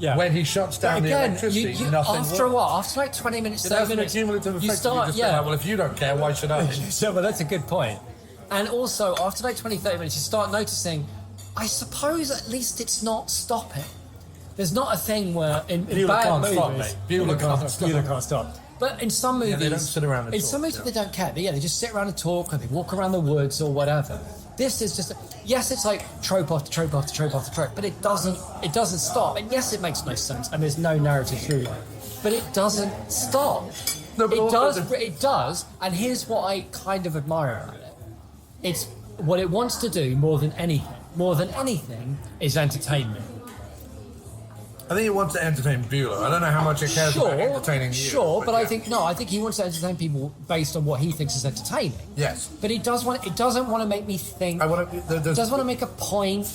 Yeah. When he shuts down the electricity, nothing after works. a while, after like 20 minutes, It 30 has an minutes, accumulative effect. you start, just say, well, if you don't care, why should I? So, well, that's a good point. And also, after like 20, 30 minutes, you start noticing, I suppose at least it's not stopping. There's not a thing where in Buhler bad can't movies, stop, mate. Buhler can't stop. But in some movies, they don't sit around and in talk, some movies they don't care. They just sit around and talk, or they walk around the woods or whatever. This is just yes, it's like trope after trope after trope after trope, but it doesn't stop. And yes, it makes no sense, and there's no narrative through line, but it doesn't stop. No, but It does, and here's what I kind of admire about it. It's what it wants to do more than anything is entertainment. I think he wants to entertain Buhler. I don't know how much it cares about entertaining you. Sure, but yeah. I think he wants to entertain people based on what he thinks is entertaining. Yes. But it doesn't want to make me think. It doesn't want to make a point.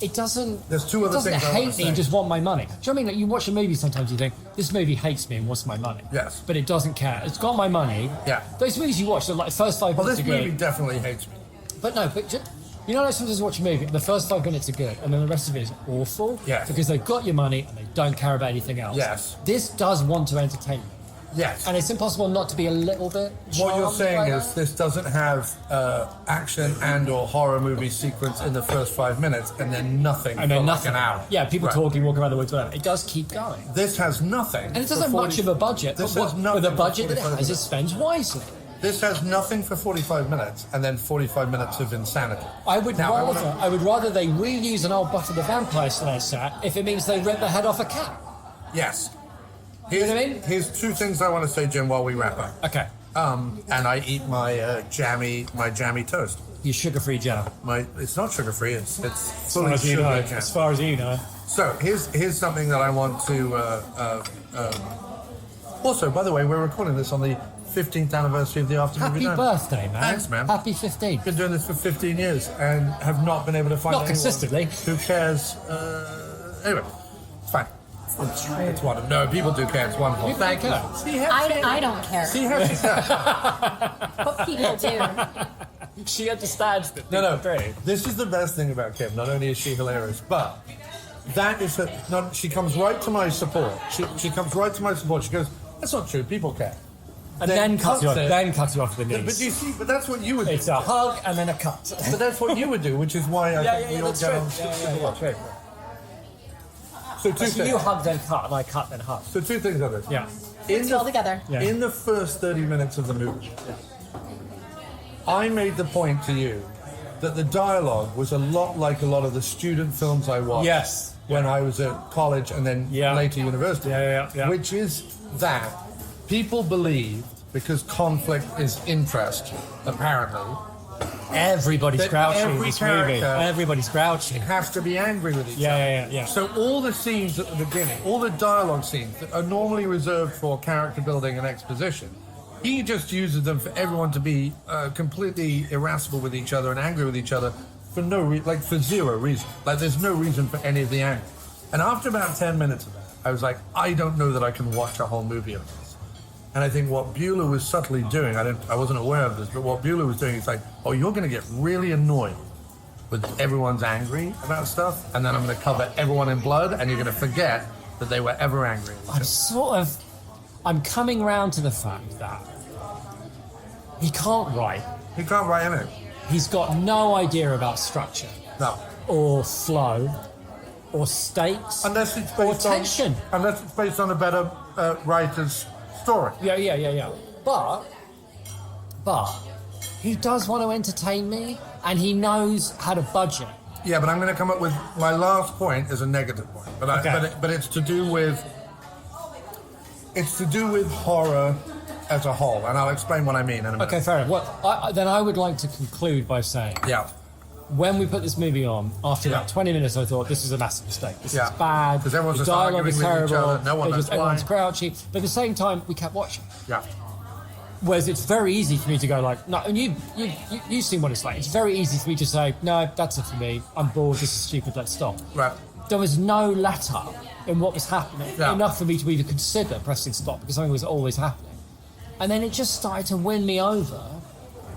It doesn't. There's two other things I want to hate me say. and just want my money. Do you know what I mean? Like you watch a movie, sometimes you think this movie hates me and wants my money. Yes. But it doesn't care. It's got my money. Yeah. Those movies you watch, like the first 5 Well, minutes this are good. movie definitely hates me. But no, you know, like sometimes you watch a movie, the first 5 minutes are good, and then the rest of it is awful. Yes. Because they've got your money and they don't care about anything else. Yes. This does want to entertain you. Yes. And it's impossible not to be a little bit. What you're charmed saying by is that. this doesn't have action and or horror movie sequence in the first 5 minutes and then nothing And then for nothing. like an hour. Yeah, people Right. talking, walking around the woods, whatever. It does keep going. This has nothing. And it for doesn't have 40 much of a budget, This but has nothing with the for budget that it 45 has, it minutes. spends wisely. This has nothing for 45 minutes and then 45 minutes of insanity. I would Now, rather they reuse an old Buffy the Vampire Slayer set if it means they rip the head off a cat. Yes. You know what I mean? Here's two things I want to say, Jim, while we wrap up. Okay. And I eat my jammy toast. Your sugar-free jam. It's not sugar free. It's As fully far as you sugar know. jam. As far as you know. So here's something that I want to. Also, by the way, we're recording this on the 15th anniversary of the Afternoon. Happy birthday, man. Thanks, man. Happy 15. Been doing this for 15 years and have not been able to find Not anyone consistently. who cares. Anyway, it's fine. It's wonderful. No, people do care. It's wonderful. People Thank do you. care. See how I don't care. See how she said. But people do. She understands that. No. Great. This is the best thing about Kim. Not only is she hilarious, but that is her. No, she comes right to my support. She comes right to my support. She goes, "That's not true. People care." And then cuts you off. it. Then cuts you off the But knees. you see, but that's what you would do. It's a hug and then a cut. But that's what you would do, which is why I think we all that's get true. on super well. True. So two So things. you hug then cut, and I cut then hug. So two things on this. Yeah. It's all together. Yeah. In the first 30 minutes of the movie, I made the point to you that the dialogue was a lot like a lot of the student films I watched Yes. when I was at college and then Yeah. later university. Yeah. Which is that people believe, because conflict is interest, apparently, Everybody's That grouchy in every this movie. character- Everybody's grouchy. has to be angry with each Yeah, other. yeah. So all the scenes at the beginning, all the dialogue scenes that are normally reserved for character building and exposition, he just uses them for everyone to be completely irascible with each other and angry with each other for for zero reason. Like there's no reason for any of the anger. And after about 10 minutes of that, I was like, I don't know that I can watch a whole movie of this. And I think what Buhler was subtly doing, I wasn't aware of this, but what Buhler was doing is like, oh, you're going to get really annoyed with everyone's angry about stuff, and then I'm going to cover everyone in blood, and you're going to forget that they were ever angry. I'm coming round to the fact that he can't write. He can't write anything. He's got no idea about structure No. or flow or stakes Unless it's or based on, tension. unless it's based on a better writer's story. Yeah. But he does want to entertain me, and he knows how to budget. Yeah, but I'm going to come up with my last point is a negative point, but it's to do with horror as a whole, and I'll explain what I mean in a minute. Okay, fair enough. Well, then I would like to conclude by saying, Yeah. when we put this movie on, after about 20 minutes, I thought this is a massive mistake. This Yeah. is bad. 'Cause everyone's the just dialogue is arguing with each terrible. other. No one knows everyone's why. grouchy. But at the same time, we kept watching. Yeah. Whereas it's very easy for me to go like, no, and you've seen what it's like. It's very easy for me to say, no, that's it for me. I'm bored. This is stupid. Let's stop. Right. There was no let up in what was happening Yeah. enough for me to even consider pressing stop because something was always happening. And then it just started to win me over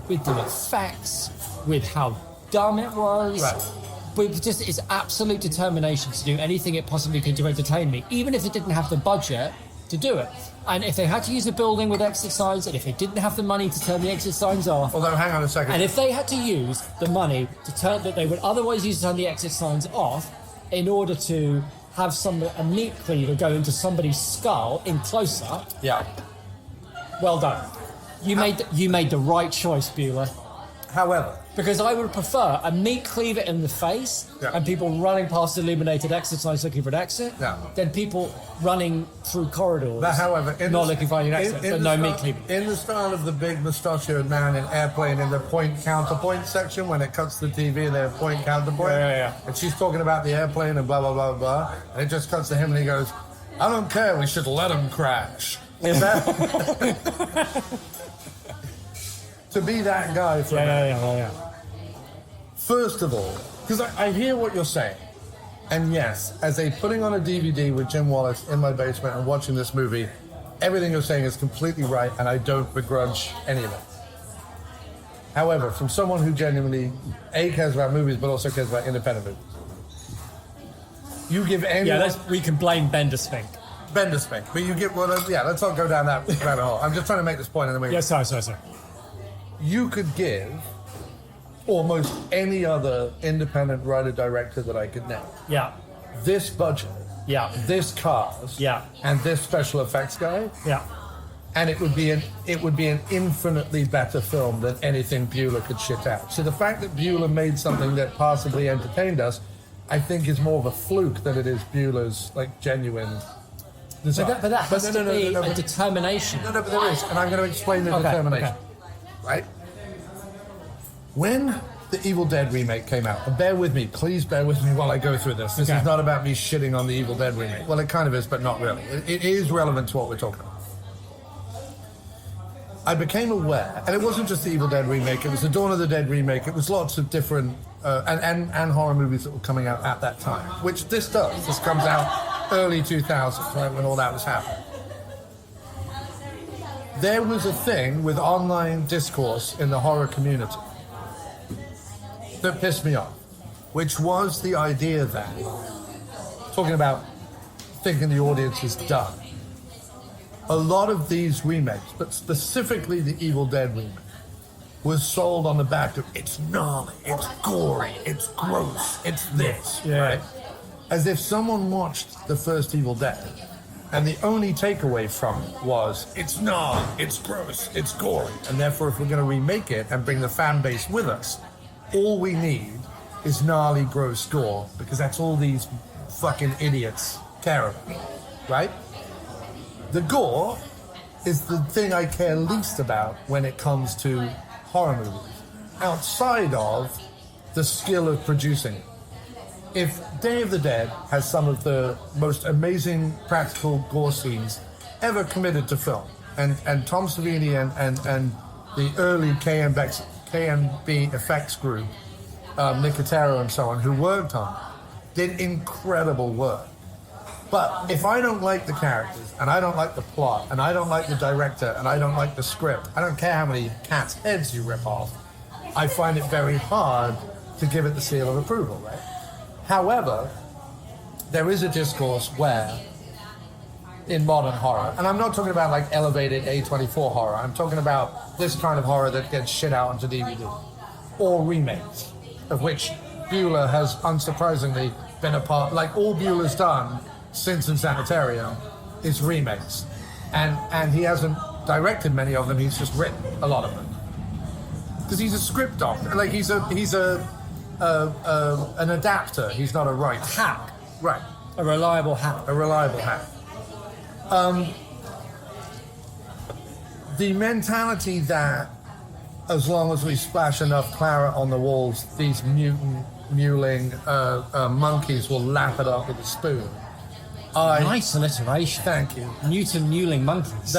with the effects, with how dumb it was. Right. With just its absolute determination to do anything it possibly could to entertain me, even if it didn't have the budget to do it. And if they had to use a building with exit signs, and if they didn't have the money to turn the exit signs off, Although, hang on a second. and if they had to use the money to turn that they would otherwise use to turn the exit signs off in order to have a meat cleaver go into somebody's skull in close-up, Yeah. well done. You made the right choice, Buhler. However, Because I would prefer a meat cleaver in the face and people running past illuminated exit signs looking for an exit than people running through corridors not looking for an exit, but no meat cleaver. In the style of the big mustachioed man in Airplane in the point counterpoint section, when it cuts the TV, they have point counterpoint. And she's talking about the airplane and blah, blah, blah, blah. And it just cuts to him and he goes, I don't care, we should let him crash. To be that guy for First of all, because I hear what you're saying, and yes, as a putting on a DVD with Jim Wallace in my basement and watching this movie, everything you're saying is completely right, and I don't begrudge any of it. However, from someone who genuinely cares about movies, but also cares about independent movies, you give anyone... we can blame Bender-Spink. Bender-Spink, but you give... Well, let's not go down that rabbit hole. I'm just trying to make this point in the movie. Sorry. You could give almost any other independent writer-director that I could name. This budget. This cast. And this special effects guy. And it would be an infinitely better film than anything Buhler could shit out. So the fact that Buhler made something that possibly entertained us, I think is more of a fluke than it is Buhler's genuine design. But that has to be a determination. No, but there is, and I'm going to explain the determination. Right? When the Evil Dead remake came out, and please bear with me while I go through this. This is not about me shitting on the Evil Dead remake. Well, it kind of is, but not really. It is relevant to what we're talking about. I became aware, and it wasn't just the Evil Dead remake, it was the Dawn of the Dead remake, it was lots of different, and horror movies that were coming out at that time, which this does. This comes out early 2000s, right, when all that was happening. There was a thing with online discourse in the horror community that pissed me off, which was the idea that, talking about thinking the audience is dumb, a lot of these remakes, but specifically the Evil Dead remake, was sold on the back of it's gnarly, it's gory, it's gross, it's this, right? As if someone watched the first Evil Dead and the only takeaway from it was it's gnarly, it's gross, it's gory, and therefore if we're going to remake it and bring the fan base with us, all we need is gnarly, gross gore, because that's all these fucking idiots care about, right? The gore is the thing I care least about when it comes to horror movies, outside of the skill of producing it. If Day of the Dead has some of the most amazing practical gore scenes ever committed to film, and Tom Savini and the early KMB effects group, Nicotero and so on, who worked on it, did incredible work. But if I don't like the characters, and I don't like the plot, and I don't like the director, and I don't like the script, I don't care how many cats' heads you rip off, I find it very hard to give it the seal of approval, right? However, there is a discourse where, in modern horror, and I'm not talking about elevated A24 horror, I'm talking about this kind of horror that gets shit out onto DVD, or remakes, of which Buhler has unsurprisingly been a part. All Buhler's done since Insanitarium is remakes, and he hasn't directed many of them, he's just written a lot of them, because he's a script doctor. He's an adapter, he's not a writer. Hack. Right. A reliable hack. The mentality that as long as we splash enough claret on the walls, these mewling monkeys will lap it up with a spoon. Nice alliteration. Thank you. Newton mewling monkeys.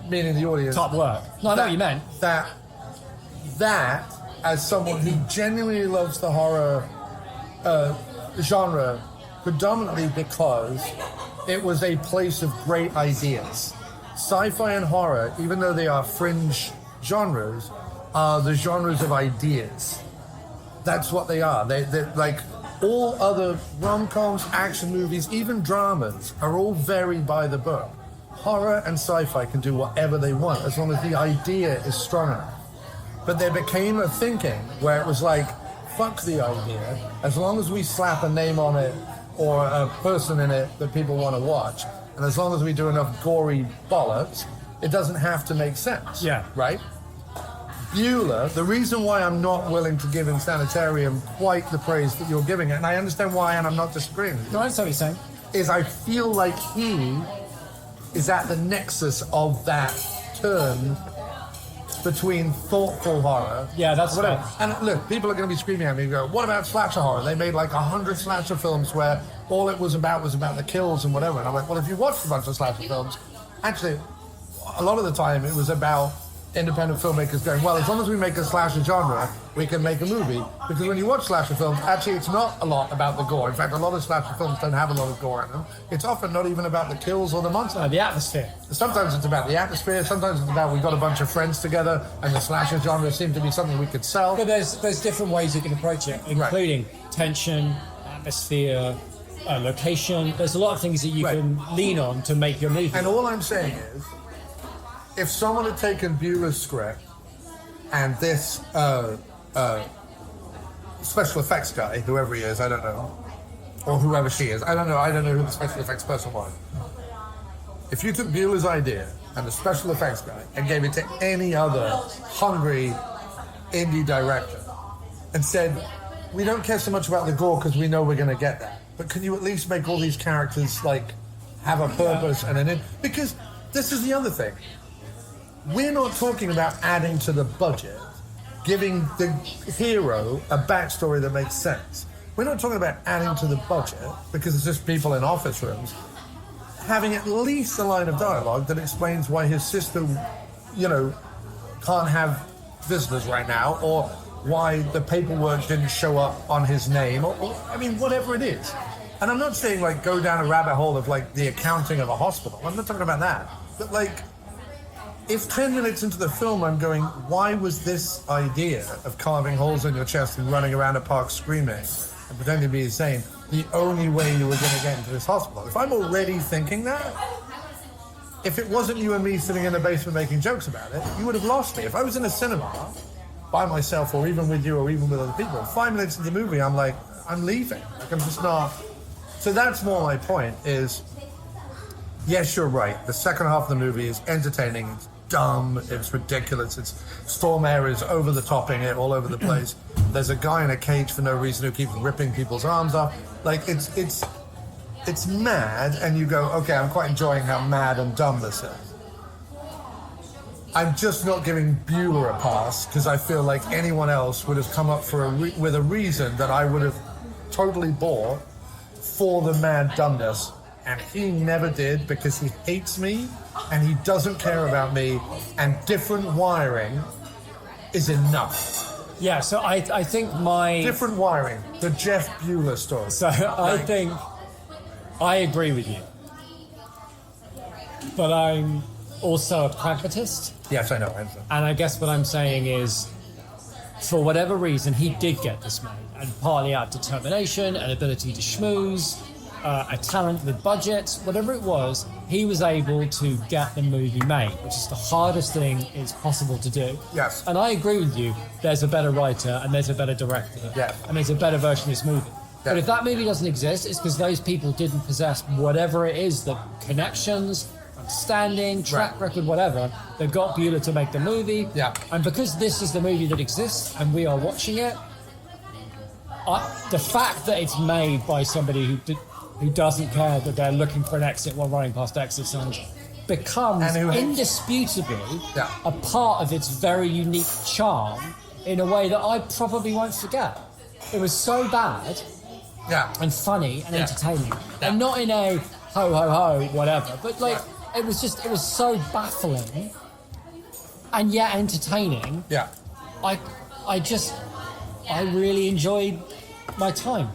Meaning the audience. Top work. No, I know what you meant. That, as someone who genuinely loves the horror genre, predominantly because it was a place of great ideas. Sci-fi and horror, even though they are fringe genres, are the genres of ideas. That's what they are. They're like all other rom-coms, action movies, even dramas are all varied by the book. Horror and sci-fi can do whatever they want as long as the idea is strong enough. But there became a thinking where it was like, fuck the idea, as long as we slap a name on it or a person in it that people want to watch, and as long as we do enough gory bollocks, it doesn't have to make sense. Yeah. Right? Buhler, the reason why I'm not willing to give Insanitarium quite the praise that you're giving it, and I understand why, and I'm not disagreeing with you, No, I understand what you're saying. is I feel like he is at the nexus of that turn between thoughtful horror. Yeah, that's whatever. fair. And look, people are going to be screaming at me and go, what about slasher horror? They made like 100 slasher films where all it was about the kills and whatever. And I'm like, well, if you watched a bunch of slasher films, actually, a lot of the time it was about independent filmmakers going, well, as long as we make a slasher genre, we can make a movie. Because when you watch slasher films, actually it's not a lot about the gore. In fact, a lot of slasher films don't have a lot of gore in them. It's often not even about the kills or the monster. The atmosphere. Sometimes it's about the atmosphere, sometimes it's about we've got a bunch of friends together and the slasher genre seemed to be something we could sell. But there's different ways you can approach it, including tension, atmosphere, location. There's a lot of things that you can lean on to make your movie. And all I'm saying is, if someone had taken Buhler's script and this special effects guy, whoever he is, I don't know, or whoever she is, I don't know who the special effects person was. If you took Buhler's idea and the special effects guy and gave it to any other hungry indie director and said, we don't care so much about the gore because we know we're going to get that, but can you at least make all these characters like have a purpose and because this is the other thing. We're not talking about adding to the budget, giving the hero a backstory that makes sense. We're not talking about adding to the budget because it's just people in office rooms. Having at least a line of dialogue that explains why his sister, can't have visitors right now, or why the paperwork didn't show up on his name, or whatever it is. And I'm not saying like go down a rabbit hole of like the accounting of a hospital. I'm not talking about that. But like, if 10 minutes into the film I'm going, why was this idea of carving holes in your chest and running around a park screaming and pretending to be insane the only way you were going to get into this hospital? If I'm already thinking that, if it wasn't you and me sitting in the basement making jokes about it, you would have lost me. If I was in a cinema by myself or even with you or even with other people, 5 minutes into the movie I'm like, I'm leaving. Like I'm just not. So that's more my point is, yes, you're right. The second half of the movie is entertaining. It's dumb. It's ridiculous. It's Stormare is over the topping it all over the place. There's a guy in a cage for no reason who keeps ripping people's arms off. Like it's mad, and you go, okay, I'm quite enjoying how mad and dumb this is. I'm just not giving Buhler a pass because I feel like anyone else would have come up with a reason that I would have totally bought for the mad dumbness. And he never did because he hates me and he doesn't care about me, and different wiring is enough. Yeah, so I think different wiring, the Jeff Buhler story. So I think I agree with you, but I'm also a pragmatist. Yes, I know. I understand. And I guess what I'm saying is, for whatever reason, he did get this made, and partly out of determination, an ability to schmooze, a talent with budget, whatever it was, he was able to get the movie made, which is the hardest thing it's possible to do. Yes. And I agree with you, there's a better writer and there's a better director. Yes. And there's a better version of this movie. Yes. But if that movie doesn't exist, it's because those people didn't possess whatever it is, the connections, understanding, track record, whatever, that got Buhler to make the movie. Yeah. And because this is the movie that exists and we are watching it, the fact that it's made by somebody who doesn't care that they're looking for an exit while running past exit signs becomes indisputably a part of its very unique charm in a way that I probably won't forget. It was so bad and funny and entertaining. And not in a ho ho ho whatever, but like it was so baffling and yet entertaining. Yeah. I really enjoyed my time.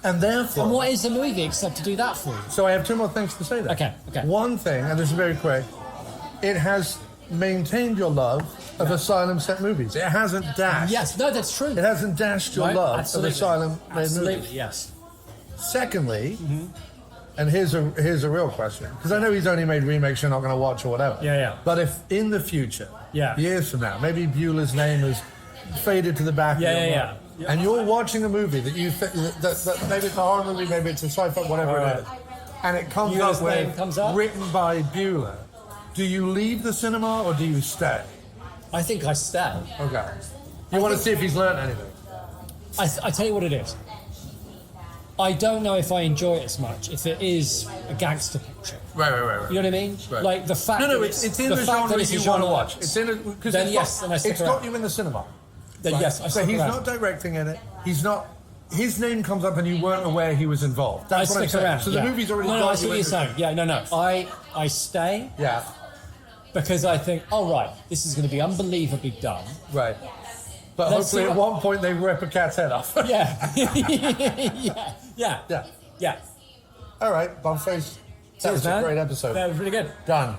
And therefore... And what is a movie except to do that for you? So I have two more things to say there. Okay. One thing, and this is very quick, it has maintained your love of Asylum set movies. It hasn't dashed. Yes, no, that's true. It hasn't dashed your love Absolutely. of Asylum made Absolutely, movies. yes. Secondly, and here's a real question, because I know he's only made remakes you're not going to watch or whatever. Yeah. But if in the future, years from now, maybe Bueller's name has faded to the back of your mind, and you're watching a movie that you think that maybe it's a horror movie, maybe it's a sci-fi, whatever it is, and it comes Bueller's up with name comes up? written by Bueller, do you leave the cinema or do you stay? I think I stay. Okay. You want to see if he's learned anything? I tell you what it is. I don't know if I enjoy it as much if it is a gangster picture. Right. You know what I mean? Right. Like the fact. No, that it's in the genre it's you a want to genre- watch. It's in it because Then yes, and I stick it's got around. you in the cinema. Then Right? yes, I So stick he's around. not directing in it. He's not. His name comes up and you weren't aware he was involved. That's I what I'm stick saying. around. So the movie's already No, got I see you what in you're the- saying. Yeah, no. I stay Yeah. because I think, oh right, this is going to be unbelievably dumb. Right. But Let's hopefully see at what- one point they rip a cat's head off. Yeah. Yeah. Yeah. All right, Bumface. That was a man. great episode. That was really good. Done.